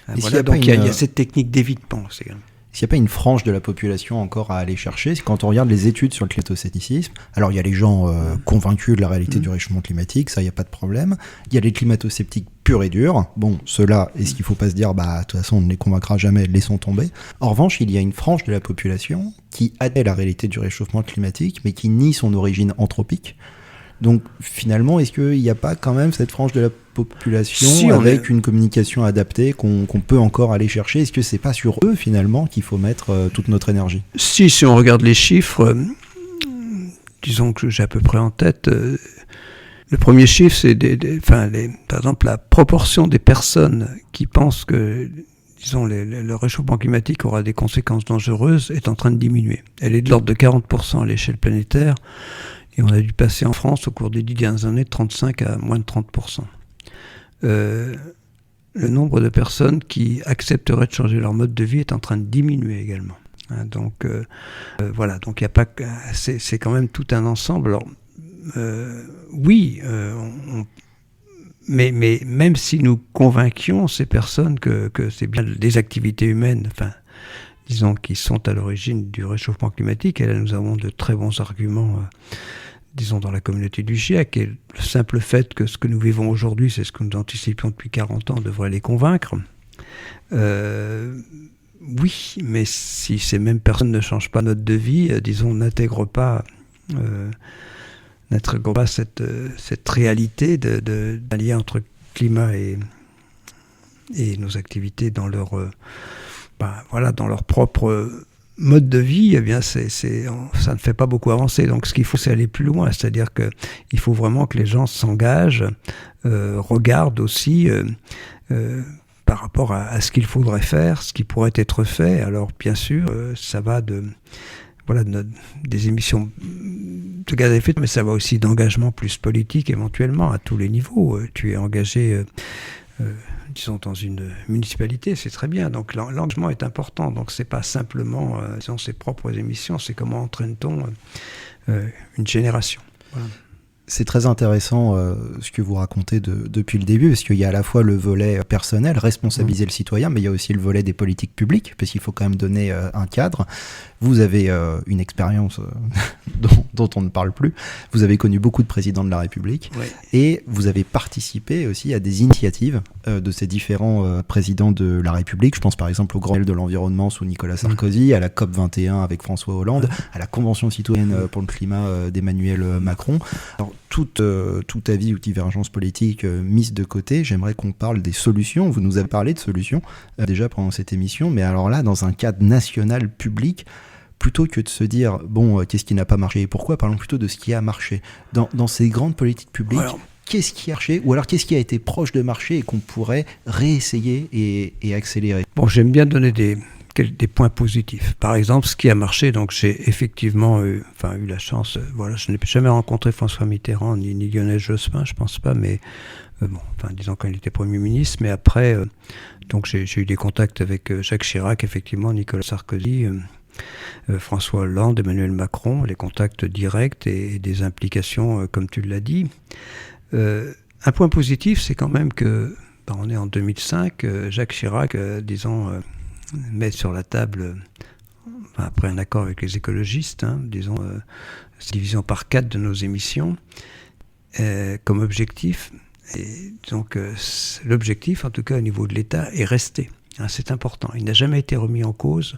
Donc il y a cette technique d'évitement. S'il n'y a pas une frange de la population encore à aller chercher, c'est quand on regarde les études sur le climato-scepticisme, alors il y a les gens convaincus de la réalité du réchauffement climatique, ça il n'y a pas de problème. Il y a les climato-sceptiques purs et durs. Bon, ceux-là, est-ce qu'il ne faut pas se dire, de toute façon on ne les convaincra jamais, laissons tomber. En revanche, il y a une frange de la population qui admet la réalité du réchauffement climatique, mais qui nie son origine anthropique. Donc finalement, est-ce qu'il n'y a pas quand même cette frange de la population avec une communication adaptée qu'on peut encore aller chercher ? Est-ce que c'est pas sur eux finalement qu'il faut mettre toute notre énergie ? Si on regarde les chiffres, disons que j'ai à peu près en tête, le premier chiffre c'est par exemple la proportion des personnes qui pensent que disons le réchauffement climatique aura des conséquences dangereuses est en train de diminuer. Elle est de l'ordre de 40% à l'échelle planétaire. Et on a dû passer en France, au cours des 10 dernières années, de 35 à moins de 30%. Le nombre de personnes qui accepteraient de changer leur mode de vie est en train de diminuer également. Donc il y a pas, c'est quand même tout un ensemble. Alors, mais même si nous convainquions ces personnes que c'est bien des activités humaines, disons, qui sont à l'origine du réchauffement climatique, et là nous avons de très bons arguments, disons, dans la communauté du GIEC, et le simple fait que ce que nous vivons aujourd'hui, c'est ce que nous anticipions depuis 40 ans, devrait les convaincre. Oui, mais si ces mêmes personnes ne changent pas notre de vie, disons, n'intègrent pas cette réalité d'un lien entre climat et nos activités dans leur... dans leur propre mode de vie, ça ne fait pas beaucoup avancer. Donc ce qu'il faut, c'est aller plus loin. C'est-à-dire qu'il faut vraiment que les gens s'engagent, regardent aussi par rapport à ce qu'il faudrait faire, ce qui pourrait être fait. Alors bien sûr, ça va des émissions de gaz à effet de serre, mais ça va aussi d'engagement plus politique éventuellement à tous les niveaux. Tu es engagé... disons dans une municipalité, c'est très bien. Donc l'engagement est important. Donc c'est pas simplement ses propres émissions, c'est comment entraîne-t-on une génération. Voilà. C'est très intéressant ce que vous racontez depuis le début, parce qu'il y a à la fois le volet personnel, responsabiliser le citoyen, mais il y a aussi le volet des politiques publiques, parce qu'il faut quand même donner un cadre. Vous avez une expérience dont on ne parle plus. Vous avez connu beaucoup de présidents de la République, Ouais. et vous avez participé aussi à des initiatives de ces différents présidents de la République. Je pense par exemple au Grenelle de l'environnement sous Nicolas Sarkozy, à la COP21 avec François Hollande, à la Convention citoyenne pour le climat d'Emmanuel Macron. Alors, toute avis ou divergence politique mise de côté, j'aimerais qu'on parle des solutions. Vous nous avez parlé de solutions déjà pendant cette émission, mais alors là, dans un cadre national public, plutôt que de se dire, bon, qu'est-ce qui n'a pas marché et pourquoi, parlons plutôt de ce qui a marché. Dans ces grandes politiques publiques, qu'est-ce qui a marché, ou alors qu'est-ce qui a été proche de marcher et qu'on pourrait réessayer et accélérer? Bon, j'aime bien donner des points positifs. Par exemple, ce qui a marché, donc j'ai effectivement eu la chance, je n'ai jamais rencontré François Mitterrand ni Lionel Jospin, je pense pas, mais disons quand il était Premier ministre, mais après, donc j'ai eu des contacts avec Jacques Chirac, effectivement, Nicolas Sarkozy, François Hollande, Emmanuel Macron, les contacts directs et des implications, comme tu l'as dit. Un point positif, c'est quand même que, on est en 2005, Jacques Chirac, met sur la table, après un accord avec les écologistes, division par 4 de nos émissions, comme objectif. Et donc l'objectif, en tout cas au niveau de l'État, est resté. C'est important. Il n'a jamais été remis en cause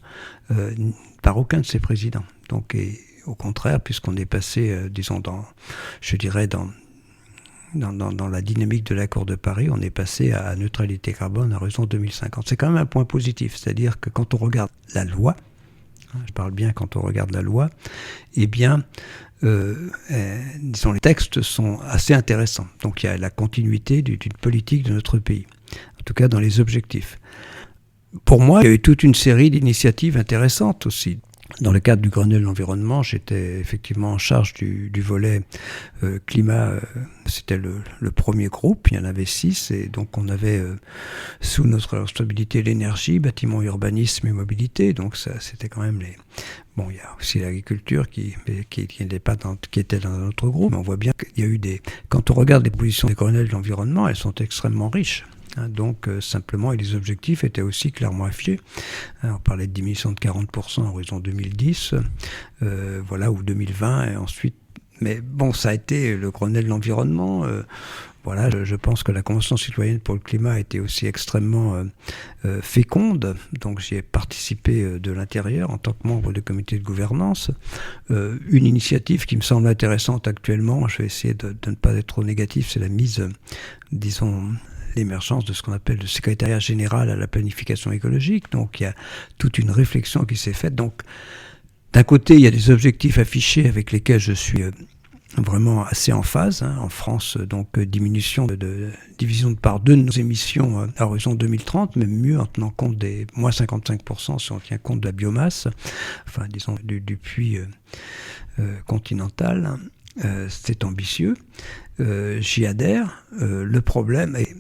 par aucun de ses présidents. Donc, au contraire, puisqu'on est passé, dans la dynamique de l'accord de Paris, on est passé à neutralité carbone à horizon 2050. C'est quand même un point positif, c'est-à-dire que quand on regarde la loi, je parle bien quand on regarde la loi, eh bien, les textes sont assez intéressants. Donc il y a la continuité d'une politique de notre pays, en tout cas dans les objectifs. Pour moi, il y a eu toute une série d'initiatives intéressantes aussi. Dans le cadre du Grenelle de l'environnement, j'étais effectivement en charge du volet climat. C'était le premier groupe, il y en avait 6, et donc on avait sous notre responsabilité l'énergie, bâtiment, urbanisme et mobilité. Donc ça, c'était quand même Bon, il y a aussi l'agriculture qui était dans notre groupe. Mais on voit bien qu'il y a eu quand on regarde les positions des Grenelle de l'environnement, elles sont extrêmement riches. Donc simplement, et les objectifs étaient aussi clairement affichés. On parlait de diminution de 40% à horizon 2010, ou 2020, et ensuite. Mais bon, ça a été le Grenelle de l'environnement. Je pense que la Convention citoyenne pour le climat a été aussi extrêmement féconde. Donc j'y ai participé de l'intérieur en tant que membre du comité de gouvernance. Une initiative qui me semble intéressante actuellement, je vais essayer de ne pas être trop négatif, c'est la mise, l'émergence de ce qu'on appelle le secrétariat général à la planification écologique. Donc il y a toute une réflexion qui s'est faite. Donc d'un côté, il y a des objectifs affichés avec lesquels je suis vraiment assez en phase. En France, donc division de par 2 de nos émissions à horizon 2030, même mieux en tenant compte des moins 55% si on tient compte de la biomasse, du puits continental. C'est ambitieux. J'y adhère. Le problème est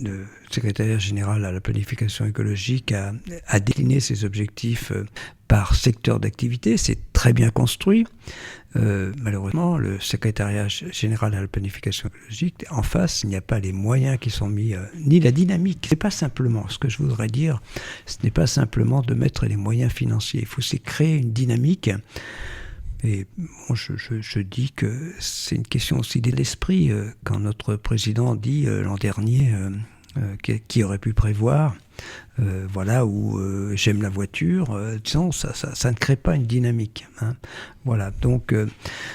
le secrétariat général à la planification écologique a décliné ses objectifs par secteur d'activité. C'est très bien construit. Malheureusement, le secrétariat général à la planification écologique, en face, il n'y a pas les moyens qui sont mis, ni la dynamique. C'est pas simplement, ce que je voudrais dire, ce n'est pas simplement de mettre les moyens financiers. Il faut aussi créer une dynamique. Et bon, je dis que c'est une question aussi de l'esprit. Quand notre président dit l'an dernier qui aurait pu prévoir, où j'aime la voiture, disons, ça ne crée pas une dynamique. Voilà, donc...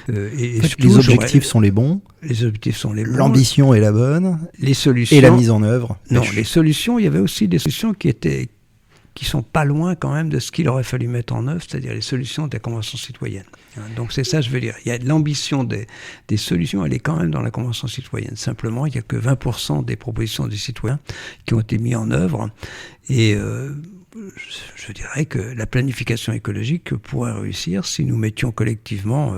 les objectifs sont les bons. Les objectifs sont les bons. L'ambition est la bonne. Les solutions... Et la mise en œuvre. Non, les solutions, il y avait aussi des solutions qui sont pas loin quand même de ce qu'il aurait fallu mettre en œuvre, c'est-à-dire les solutions de la Convention citoyenne. Donc c'est ça, je veux dire. Il y a l'ambition des solutions, elle est quand même dans la Convention citoyenne. Simplement, il n'y a que 20% des propositions des citoyens qui ont été mises en œuvre. Et je dirais que la planification écologique pourrait réussir si nous mettions collectivement,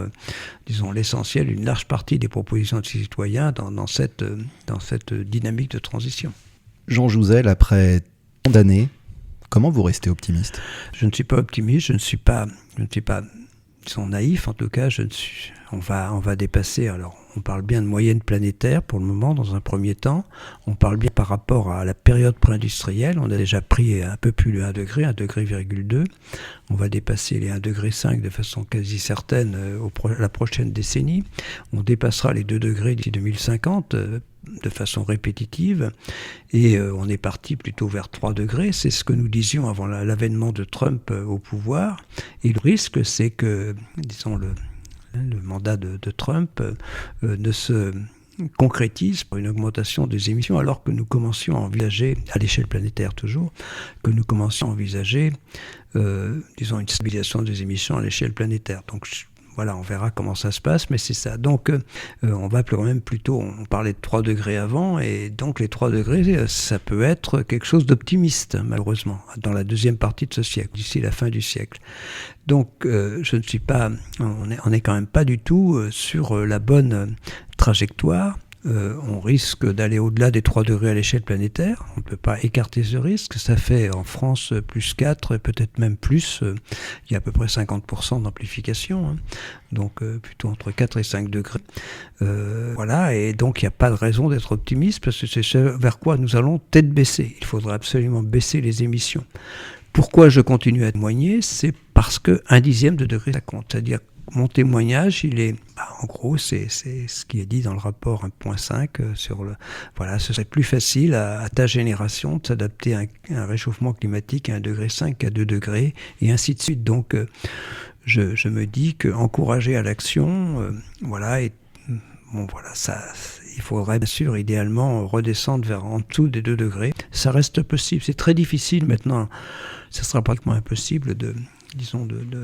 l'essentiel, une large partie des propositions des citoyens dans cette dynamique de transition. Jean Jouzel, après tant d'années, comment vous restez optimiste ? Je ne suis pas optimiste, je ne suis pas disons naïf, en tout cas, on va dépasser. Alors, on parle bien de moyenne planétaire pour le moment, dans un premier temps. On parle bien par rapport à la période pré-industrielle. On a déjà pris un peu plus de 1 degré, 1,2 degré. On va dépasser les 1,5 degré de façon quasi certaine la prochaine décennie. On dépassera les 2 degrés d'ici 2050 de façon répétitive. Et on est parti plutôt vers 3 degrés. C'est ce que nous disions avant l'avènement de Trump au pouvoir. Et le risque, c'est que, disons, le mandat de Trump ne se concrétise pour une augmentation des émissions, alors que nous commencions à envisager, à l'échelle planétaire toujours, que nous commencions à envisager, disons, une stabilisation des émissions à l'échelle planétaire. Donc voilà, on verra comment ça se passe, mais c'est ça. Donc on va quand même plutôt, on parlait de 3 degrés avant, et donc les 3 degrés, ça peut être quelque chose d'optimiste, malheureusement, dans la deuxième partie de ce siècle, d'ici la fin du siècle. Donc je ne suis pas, on est quand même pas du tout sur la bonne trajectoire. On risque d'aller au-delà des 3 degrés à l'échelle planétaire. On ne peut pas écarter ce risque. Ça fait en France plus 4, peut-être même plus. Il y a à peu près 50% d'amplification. Hein. Donc plutôt entre 4 et 5 degrés. Voilà, et donc il n'y a pas de raison d'être optimiste, parce que c'est ce vers quoi nous allons tête baissée. Il faudra absolument baisser les émissions. Pourquoi je continue à témoigner ? C'est parce que 1/10 de degré, ça compte. C'est-à-dire mon témoignage, il est, en gros, c'est ce qui est dit dans le rapport 1.5 sur le, voilà, ce serait plus facile à ta génération de s'adapter à un réchauffement climatique à 1,5 degré qu'à 2 degrés, et ainsi de suite. Donc, je me dis qu'encourager à l'action, voilà, et bon, voilà, ça, il faudrait bien sûr, idéalement, redescendre vers en dessous des 2 degrés. Ça reste possible. C'est très difficile maintenant. Ça sera pratiquement impossible de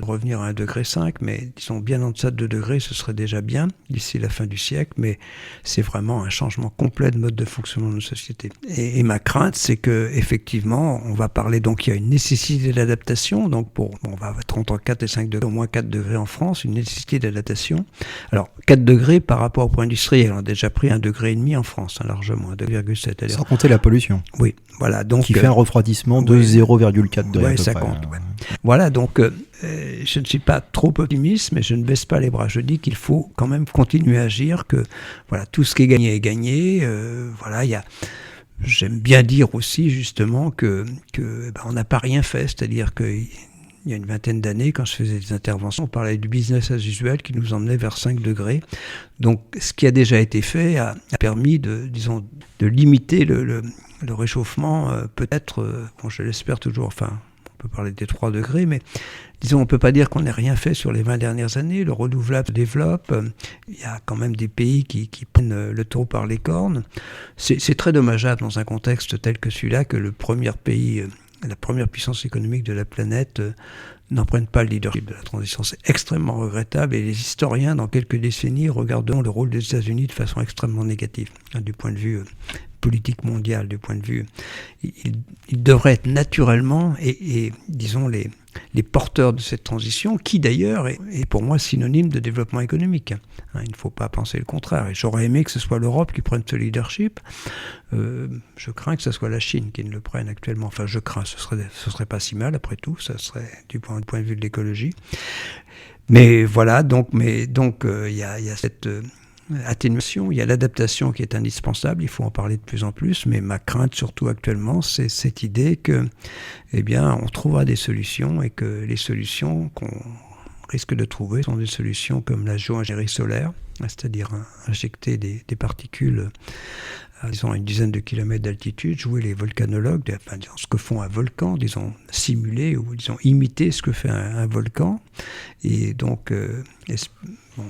revenir à 1,5 degré, mais disons bien en deçà de 2 degrés, ce serait déjà bien d'ici la fin du siècle, mais c'est vraiment un changement complet de mode de fonctionnement de nos sociétés. Et ma crainte, c'est que effectivement, on va parler, donc il y a une nécessité d'adaptation, donc on va être entre 4 et 5 degrés, au moins 4 degrés en France, une nécessité d'adaptation. Alors 4 degrés par rapport au point industriel, on a déjà pris 1,5 degré en France, hein, largement, 2,7. Sans compter la pollution. Oui, voilà. Donc, qui fait un refroidissement de 0,4 degrés. Oui, ça compte. Ouais. Voilà, donc je ne suis pas trop optimiste, mais je ne baisse pas les bras. Je dis qu'il faut quand même continuer à agir, que voilà, tout ce qui est gagné est gagné. Voilà, j'aime bien dire aussi justement que on n'a pas rien fait, c'est-à-dire qu'il y a une vingtaine d'années, quand je faisais des interventions, on parlait du business as usual qui nous emmenait vers 5 degrés. Donc, ce qui a déjà été fait a permis de limiter le réchauffement, peut-être, bon, je l'espère toujours, enfin, on peut parler des 3 degrés, mais disons, on ne peut pas dire qu'on n'ait rien fait sur les 20 dernières années. Le renouvelable se développe. Il y a quand même des pays qui prennent le taureau par les cornes. C'est très dommageable dans un contexte tel que celui-là que le premier pays, la première puissance économique de la planète, n'en prenne pas le leadership de la transition. C'est extrêmement regrettable, et les historiens, dans quelques décennies, regarderont le rôle des États-Unis de façon extrêmement négative, du point de vue politique mondiale, du point de vue... Il devrait être naturellement, et disons, les porteurs de cette transition, qui d'ailleurs est pour moi synonyme de développement économique. Hein, il ne faut pas penser le contraire. Et j'aurais aimé que ce soit l'Europe qui prenne ce leadership. Je crains que ce soit la Chine qui ne le prenne actuellement. Enfin, je crains, ce serait pas si mal après tout. Ça serait du point de vue de l'écologie. Mais voilà, donc il y a cette atténuation, il y a l'adaptation qui est indispensable, il faut en parler de plus en plus, mais ma crainte surtout actuellement, c'est cette idée que, eh bien, on trouvera des solutions, et que les solutions qu'on risque de trouver sont des solutions comme la géo-ingénierie solaire, c'est-à-dire injecter des particules à, disons, une dizaine de kilomètres d'altitude, jouer les volcanologues, disons, ce que font un volcan, disons, simuler ou disons, imiter ce que fait un volcan, et donc...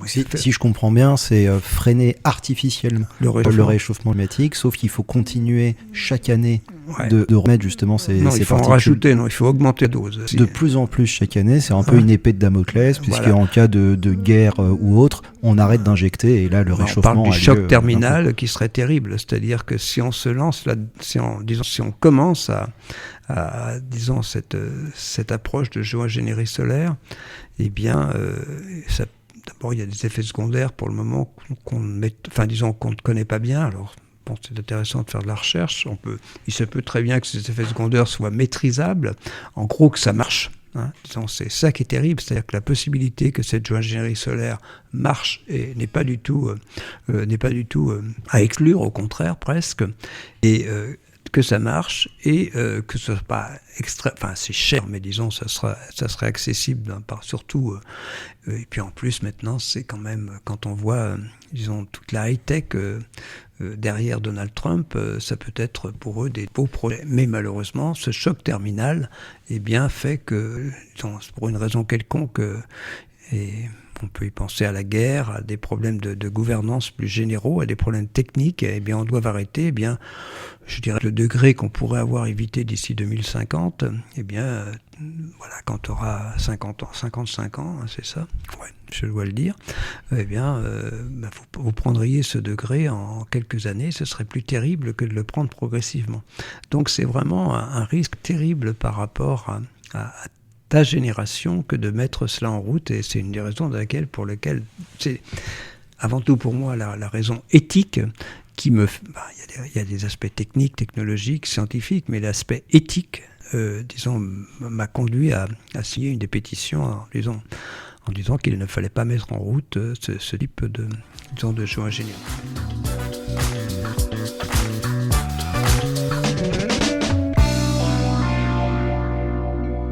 Si je comprends bien, c'est freiner artificiellement le réchauffement climatique, sauf qu'il faut continuer chaque année de remettre justement ces particules. Non, il faut en rajouter, non, il faut augmenter la dose. De plus en plus chaque année, c'est un peu une épée de Damoclès, puisqu'en cas de guerre ou autre, on arrête d'injecter, et là le réchauffement... On parle du choc terminal qui serait terrible, c'est-à-dire que si on se lance, si on commence à disons, cette approche de géo-ingénierie solaire, eh bien, d'abord, il y a des effets secondaires pour le moment qu'on ne connaît pas bien. Alors, bon, c'est intéressant de faire de la recherche. Il se peut très bien que ces effets secondaires soient maîtrisables. En gros, que ça marche. Hein. Disons, c'est ça qui est terrible, c'est-à-dire que la possibilité que cette géo-ingénierie solaire marche n'est pas du tout à exclure, au contraire presque, et que ça marche et que ce soit pas c'est cher, mais disons ça serait accessible surtout et puis en plus maintenant c'est quand même quand on voit disons toute la high-tech derrière Donald Trump, ça peut être pour eux des beaux projets. Mais malheureusement, ce choc terminal fait que, pour une raison quelconque, et on peut y penser à la guerre, à des problèmes de gouvernance plus généraux, à des problèmes techniques, on doit arrêter, je dirais le degré qu'on pourrait avoir évité d'ici 2050, quand tu auras 55 ans, hein, c'est ça, ouais, je dois le dire, vous prendriez ce degré en quelques années, ce serait plus terrible que de le prendre progressivement. Donc c'est vraiment un risque terrible par rapport à ta génération que de mettre cela en route, et c'est une des raisons pour lesquelles c'est avant tout pour moi la raison éthique qui me... Il y a des aspects techniques, technologiques, scientifiques, mais l'aspect éthique, m'a conduit à signer une des pétitions en disant qu'il ne fallait pas mettre en route ce type de géo-ingénierie.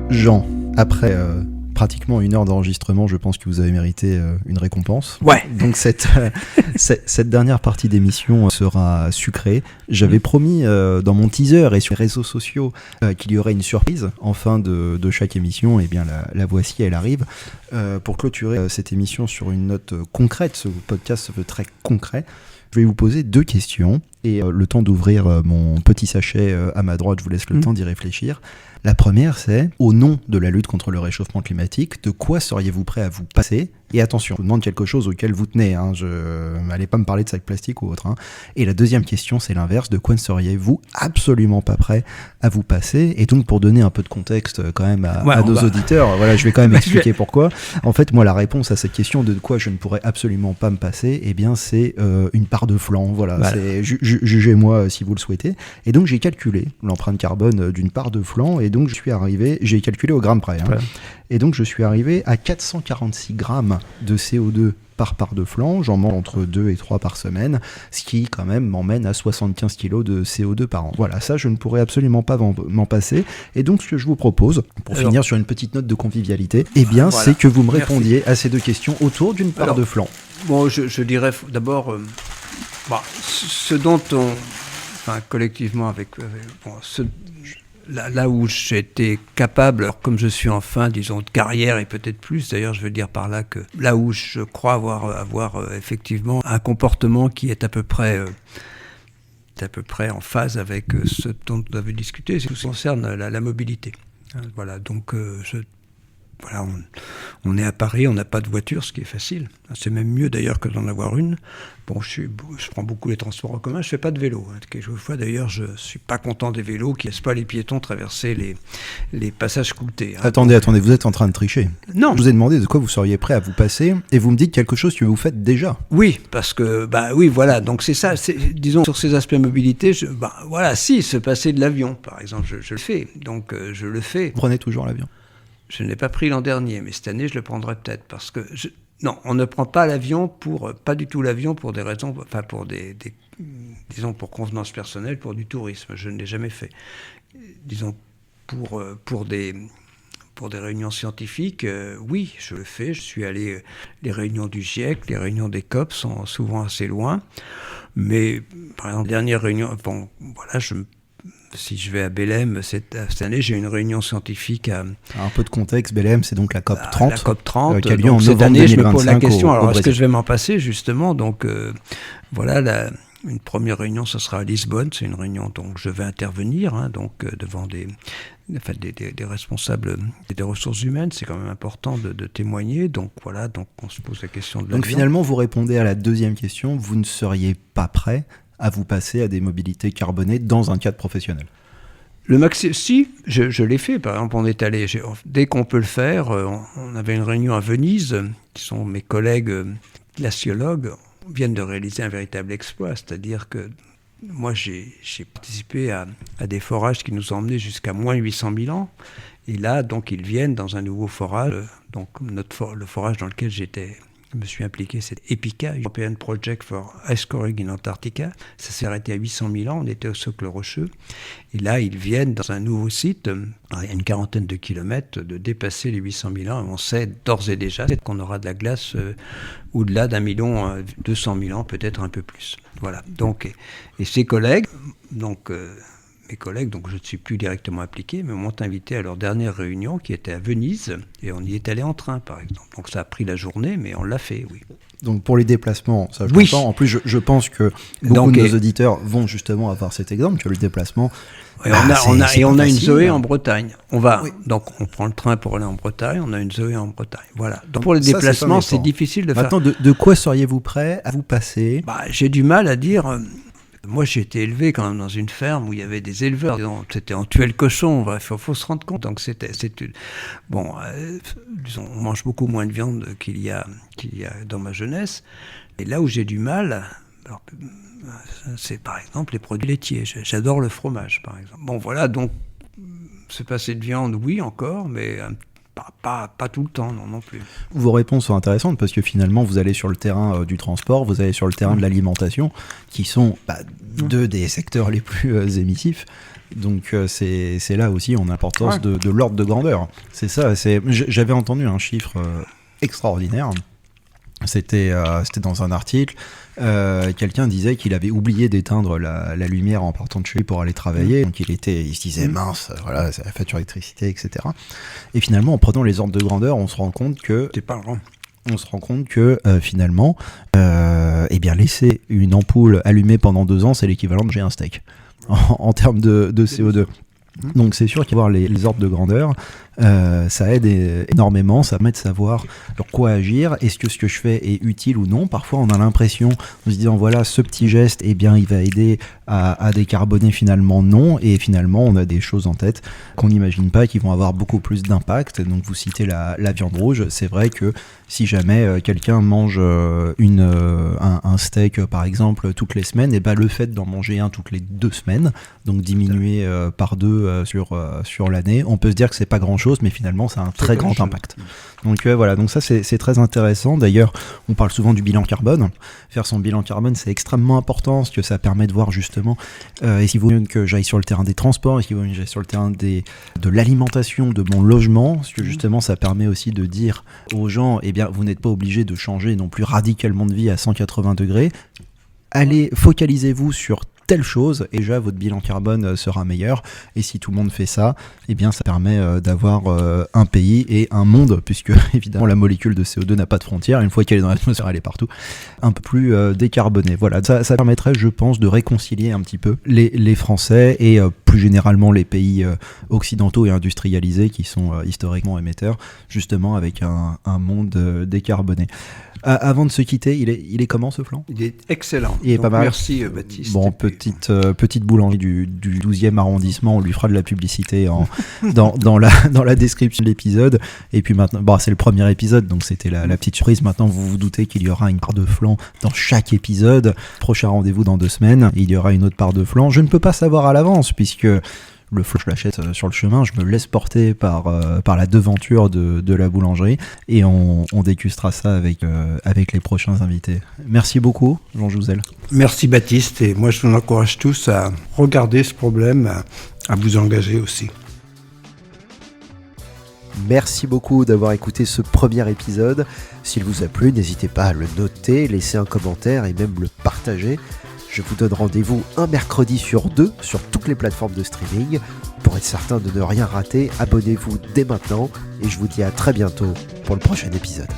Jean, après pratiquement 1 heure d'enregistrement, je pense que vous avez mérité une récompense. Ouais. Donc cette dernière partie d'émission sera sucrée. J'avais promis dans mon teaser et sur les réseaux sociaux qu'il y aurait une surprise en fin de chaque émission. Et bien la voici, elle arrive. Pour clôturer cette émission sur une note concrète, ce podcast se veut très concret. Je vais vous poser 2 questions et le temps d'ouvrir mon petit sachet à ma droite, je vous laisse le temps d'y réfléchir. La première, c'est, au nom de la lutte contre le réchauffement climatique, de quoi seriez-vous prêt à vous passer ? Et attention, je vous demande quelque chose auquel vous tenez, hein, n'allez pas me parler de sac plastique ou autre. Hein. Et la deuxième question, c'est l'inverse, de quoi ne seriez-vous absolument pas prêt à vous passer ? Et donc, pour donner un peu de contexte quand même à nos auditeurs, voilà, je vais quand même expliquer pourquoi. En fait, moi, la réponse à cette question de quoi je ne pourrais absolument pas me passer, c'est une part de flan, voilà. C'est, jugez-moi si vous le souhaitez. Et donc, j'ai calculé l'empreinte carbone d'une part de flan, et donc j'ai calculé au gramme près. Hein. Ouais. Et donc je suis arrivé à 446 grammes de CO2 par part de flan. J'en mange entre 2 et 3 par semaine, ce qui quand même m'emmène à 75 kg de CO2 par an. Voilà, ça je ne pourrais absolument pas m'en passer. Et donc ce que je vous propose, pour finir sur une petite note de convivialité, c'est que vous me répondiez à ces 2 questions autour d'une part de flan. Bon, je dirais d'abord, ce dont collectivement Là où j'ai été capable, alors comme je suis en fin, disons, de carrière et peut-être plus, d'ailleurs je veux dire par là que là où je crois avoir effectivement un comportement qui est à peu près en phase avec ce dont vous avez discuté, c'est tout ce qui concerne la mobilité. Voilà, donc on est à Paris, on n'a pas de voiture, ce qui est facile. C'est même mieux d'ailleurs que d'en avoir une. Bon, je prends beaucoup les transports en commun, je ne fais pas de vélo. Quelquefois d'ailleurs, je ne suis pas content des vélos qui ne laissent pas les piétons traverser les passages cloutés. Hein. Attendez, vous êtes en train de tricher. Non. Je vous ai demandé de quoi vous seriez prêt à vous passer et vous me dites quelque chose que vous faites déjà. Oui, parce que, voilà, donc c'est ça, disons, sur ces aspects mobilité, se passer de l'avion, par exemple, je le fais, donc je le fais. Vous prenez toujours l'avion ? Je ne l'ai pas pris l'an dernier, mais cette année, je le prendrai peut-être, parce que... Non, on ne prend pas l'avion pas du tout l'avion pour des raisons, disons pour convenance personnelle, pour du tourisme. Je ne l'ai jamais fait. Disons, pour des réunions scientifiques, oui, je le fais. Je suis allé, les réunions du GIEC, les réunions des COP sont souvent assez loin. Mais, par exemple, dernière réunion, si je vais à Belém, cette année, j'ai une réunion scientifique à... Un peu de contexte, Belém, c'est donc la COP 30. La COP 30, qui a lieu en cette novembre année, 2025 je me pose la question, alors est-ce Brésil. que je vais m'en passer, justement ? Donc, une première réunion, ce sera à Lisbonne, c'est une réunion dont je vais intervenir, devant des responsables des ressources humaines, c'est quand même important de témoigner, donc voilà, donc on se pose la question de l'avion. Donc finalement, vous répondez à la deuxième question, vous ne seriez pas prêt à vous passer à des mobilités carbonées dans un cadre professionnel ? Si, je l'ai fait. Par exemple, on est allé, dès qu'on peut le faire, on avait une réunion à Venise, qui sont mes collègues glaciologues, viennent de réaliser un véritable exploit, c'est-à-dire que moi, j'ai participé à des forages qui nous ont emmenés jusqu'à moins 800 000 ans. Et là, donc, ils viennent dans un nouveau forage. Donc, le forage dans lequel je me suis impliqué, c'est EPICA, European Project for Ice Coring in Antarctica. Ça s'est arrêté à 800 000 ans, on était au socle rocheux. Et là, ils viennent dans un nouveau site, à une quarantaine de kilomètres, de dépasser les 800 000 ans. Et on sait d'ores et déjà qu'on aura de la glace au-delà d'1 million, 200 000 ans, peut-être un peu plus. Voilà. Donc, et ses collègues, donc... mes collègues, donc je ne suis plus directement impliqué, mais m'ont invité à leur dernière réunion qui était à Venise, et on y est allé en train, par exemple. Donc ça a pris la journée, mais on l'a fait, oui. Donc pour les déplacements, ça je Oui. comprends. En plus, je pense que beaucoup de nos auditeurs vont justement avoir cet exemple, que le déplacement... Et on a une Zoé en Bretagne. Oui. Donc on prend le train pour aller en Bretagne, on a une Zoé en Bretagne. Voilà. Donc pour les déplacements, c'est difficile de faire... Maintenant, de quoi seriez-vous prêt à vous passer ? J'ai du mal à dire... Moi, j'ai été élevé quand même dans une ferme où il y avait des éleveurs. C'était on tuait le cochon. Il faut se rendre compte. Donc bon. Disons, on mange beaucoup moins de viande qu'il y a dans ma jeunesse. Et là où j'ai du mal, alors, c'est par exemple les produits laitiers. J'adore le fromage, par exemple. Bon, voilà. Donc, se passer de viande, oui, encore, mais pas tout le temps, non plus. Vos réponses sont intéressantes parce que finalement, vous allez sur le terrain du transport, vous allez sur le terrain de l'alimentation, qui sont deux des secteurs les plus émissifs. Donc c'est là aussi en importance de l'ordre de grandeur. C'est ça. J'avais entendu un chiffre extraordinaire. C'était dans un article. Quelqu'un disait qu'il avait oublié d'éteindre la lumière en partant de chez lui pour aller travailler. Donc il se disait mince, voilà, c'est la facture d'électricité, etc. Et finalement, en prenant les ordres de grandeur, on se rend compte que finalement, laisser une ampoule allumée pendant 2 ans, c'est l'équivalent de manger un steak en termes de CO2. Donc c'est sûr qu'avoir les ordres de grandeur, ça aide énormément, ça permet de savoir sur quoi agir, est-ce que ce que je fais est utile ou non. Parfois on a l'impression, en se disant voilà, ce petit geste, il va aider à décarboner, finalement non, et finalement on a des choses en tête qu'on n'imagine pas qui vont avoir beaucoup plus d'impact. Donc vous citez la viande rouge, c'est vrai que si jamais quelqu'un mange un steak par exemple toutes les semaines, et le fait d'en manger un toutes les 2 semaines, donc diminuer par 2 sur l'année, on peut se dire que c'est pas grand chose, mais finalement ça a un très grand impact. Donc voilà, donc ça c'est très intéressant. D'ailleurs, on parle souvent du bilan carbone. Faire son bilan carbone, c'est extrêmement important parce que ça permet de voir justement est-ce qu'il vaut mieux que j'aille sur le terrain des transports, est-ce qu'il vaut mieux que j'aille sur le terrain de l'alimentation, de mon logement, parce que justement ça permet aussi de dire aux gens, vous n'êtes pas obligé de changer non plus radicalement de vie à 180 degrés. Allez, focalisez-vous sur telle chose, et déjà votre bilan carbone sera meilleur. Et si tout le monde fait ça, ça permet d'avoir un pays et un monde, puisque évidemment la molécule de CO2 n'a pas de frontières, une fois qu'elle est dans l'atmosphère, elle est partout, un peu plus décarbonée. Voilà, ça permettrait, je pense, de réconcilier un petit peu les Français et plus généralement les pays occidentaux et industrialisés qui sont historiquement émetteurs, justement avec un monde décarboné. Avant de se quitter, il est comment ce flan ? Il est excellent. Il est pas mal. Merci Baptiste. Bon, petite boulangerie du 12e arrondissement, on lui fera de la publicité dans la description de l'épisode. Et puis maintenant, c'est le premier épisode, donc c'était la petite surprise. Maintenant, vous vous doutez qu'il y aura une part de flan dans chaque épisode. Prochain rendez-vous dans 2 semaines, il y aura une autre part de flan. Je ne peux pas savoir à l'avance, puisque le flan, je l'achète sur le chemin, je me laisse porter par la devanture de la boulangerie, et on dégustera ça avec les prochains invités. Merci beaucoup, Jean Jouzel. Merci Baptiste, et moi je vous encourage tous à regarder ce problème, à vous engager aussi. Merci beaucoup d'avoir écouté ce premier épisode. S'il vous a plu, n'hésitez pas à le noter, laisser un commentaire et même le partager. Je vous donne rendez-vous un mercredi sur 2 sur toutes les plateformes de streaming. Pour être certain de ne rien rater, abonnez-vous dès maintenant et je vous dis à très bientôt pour le prochain épisode.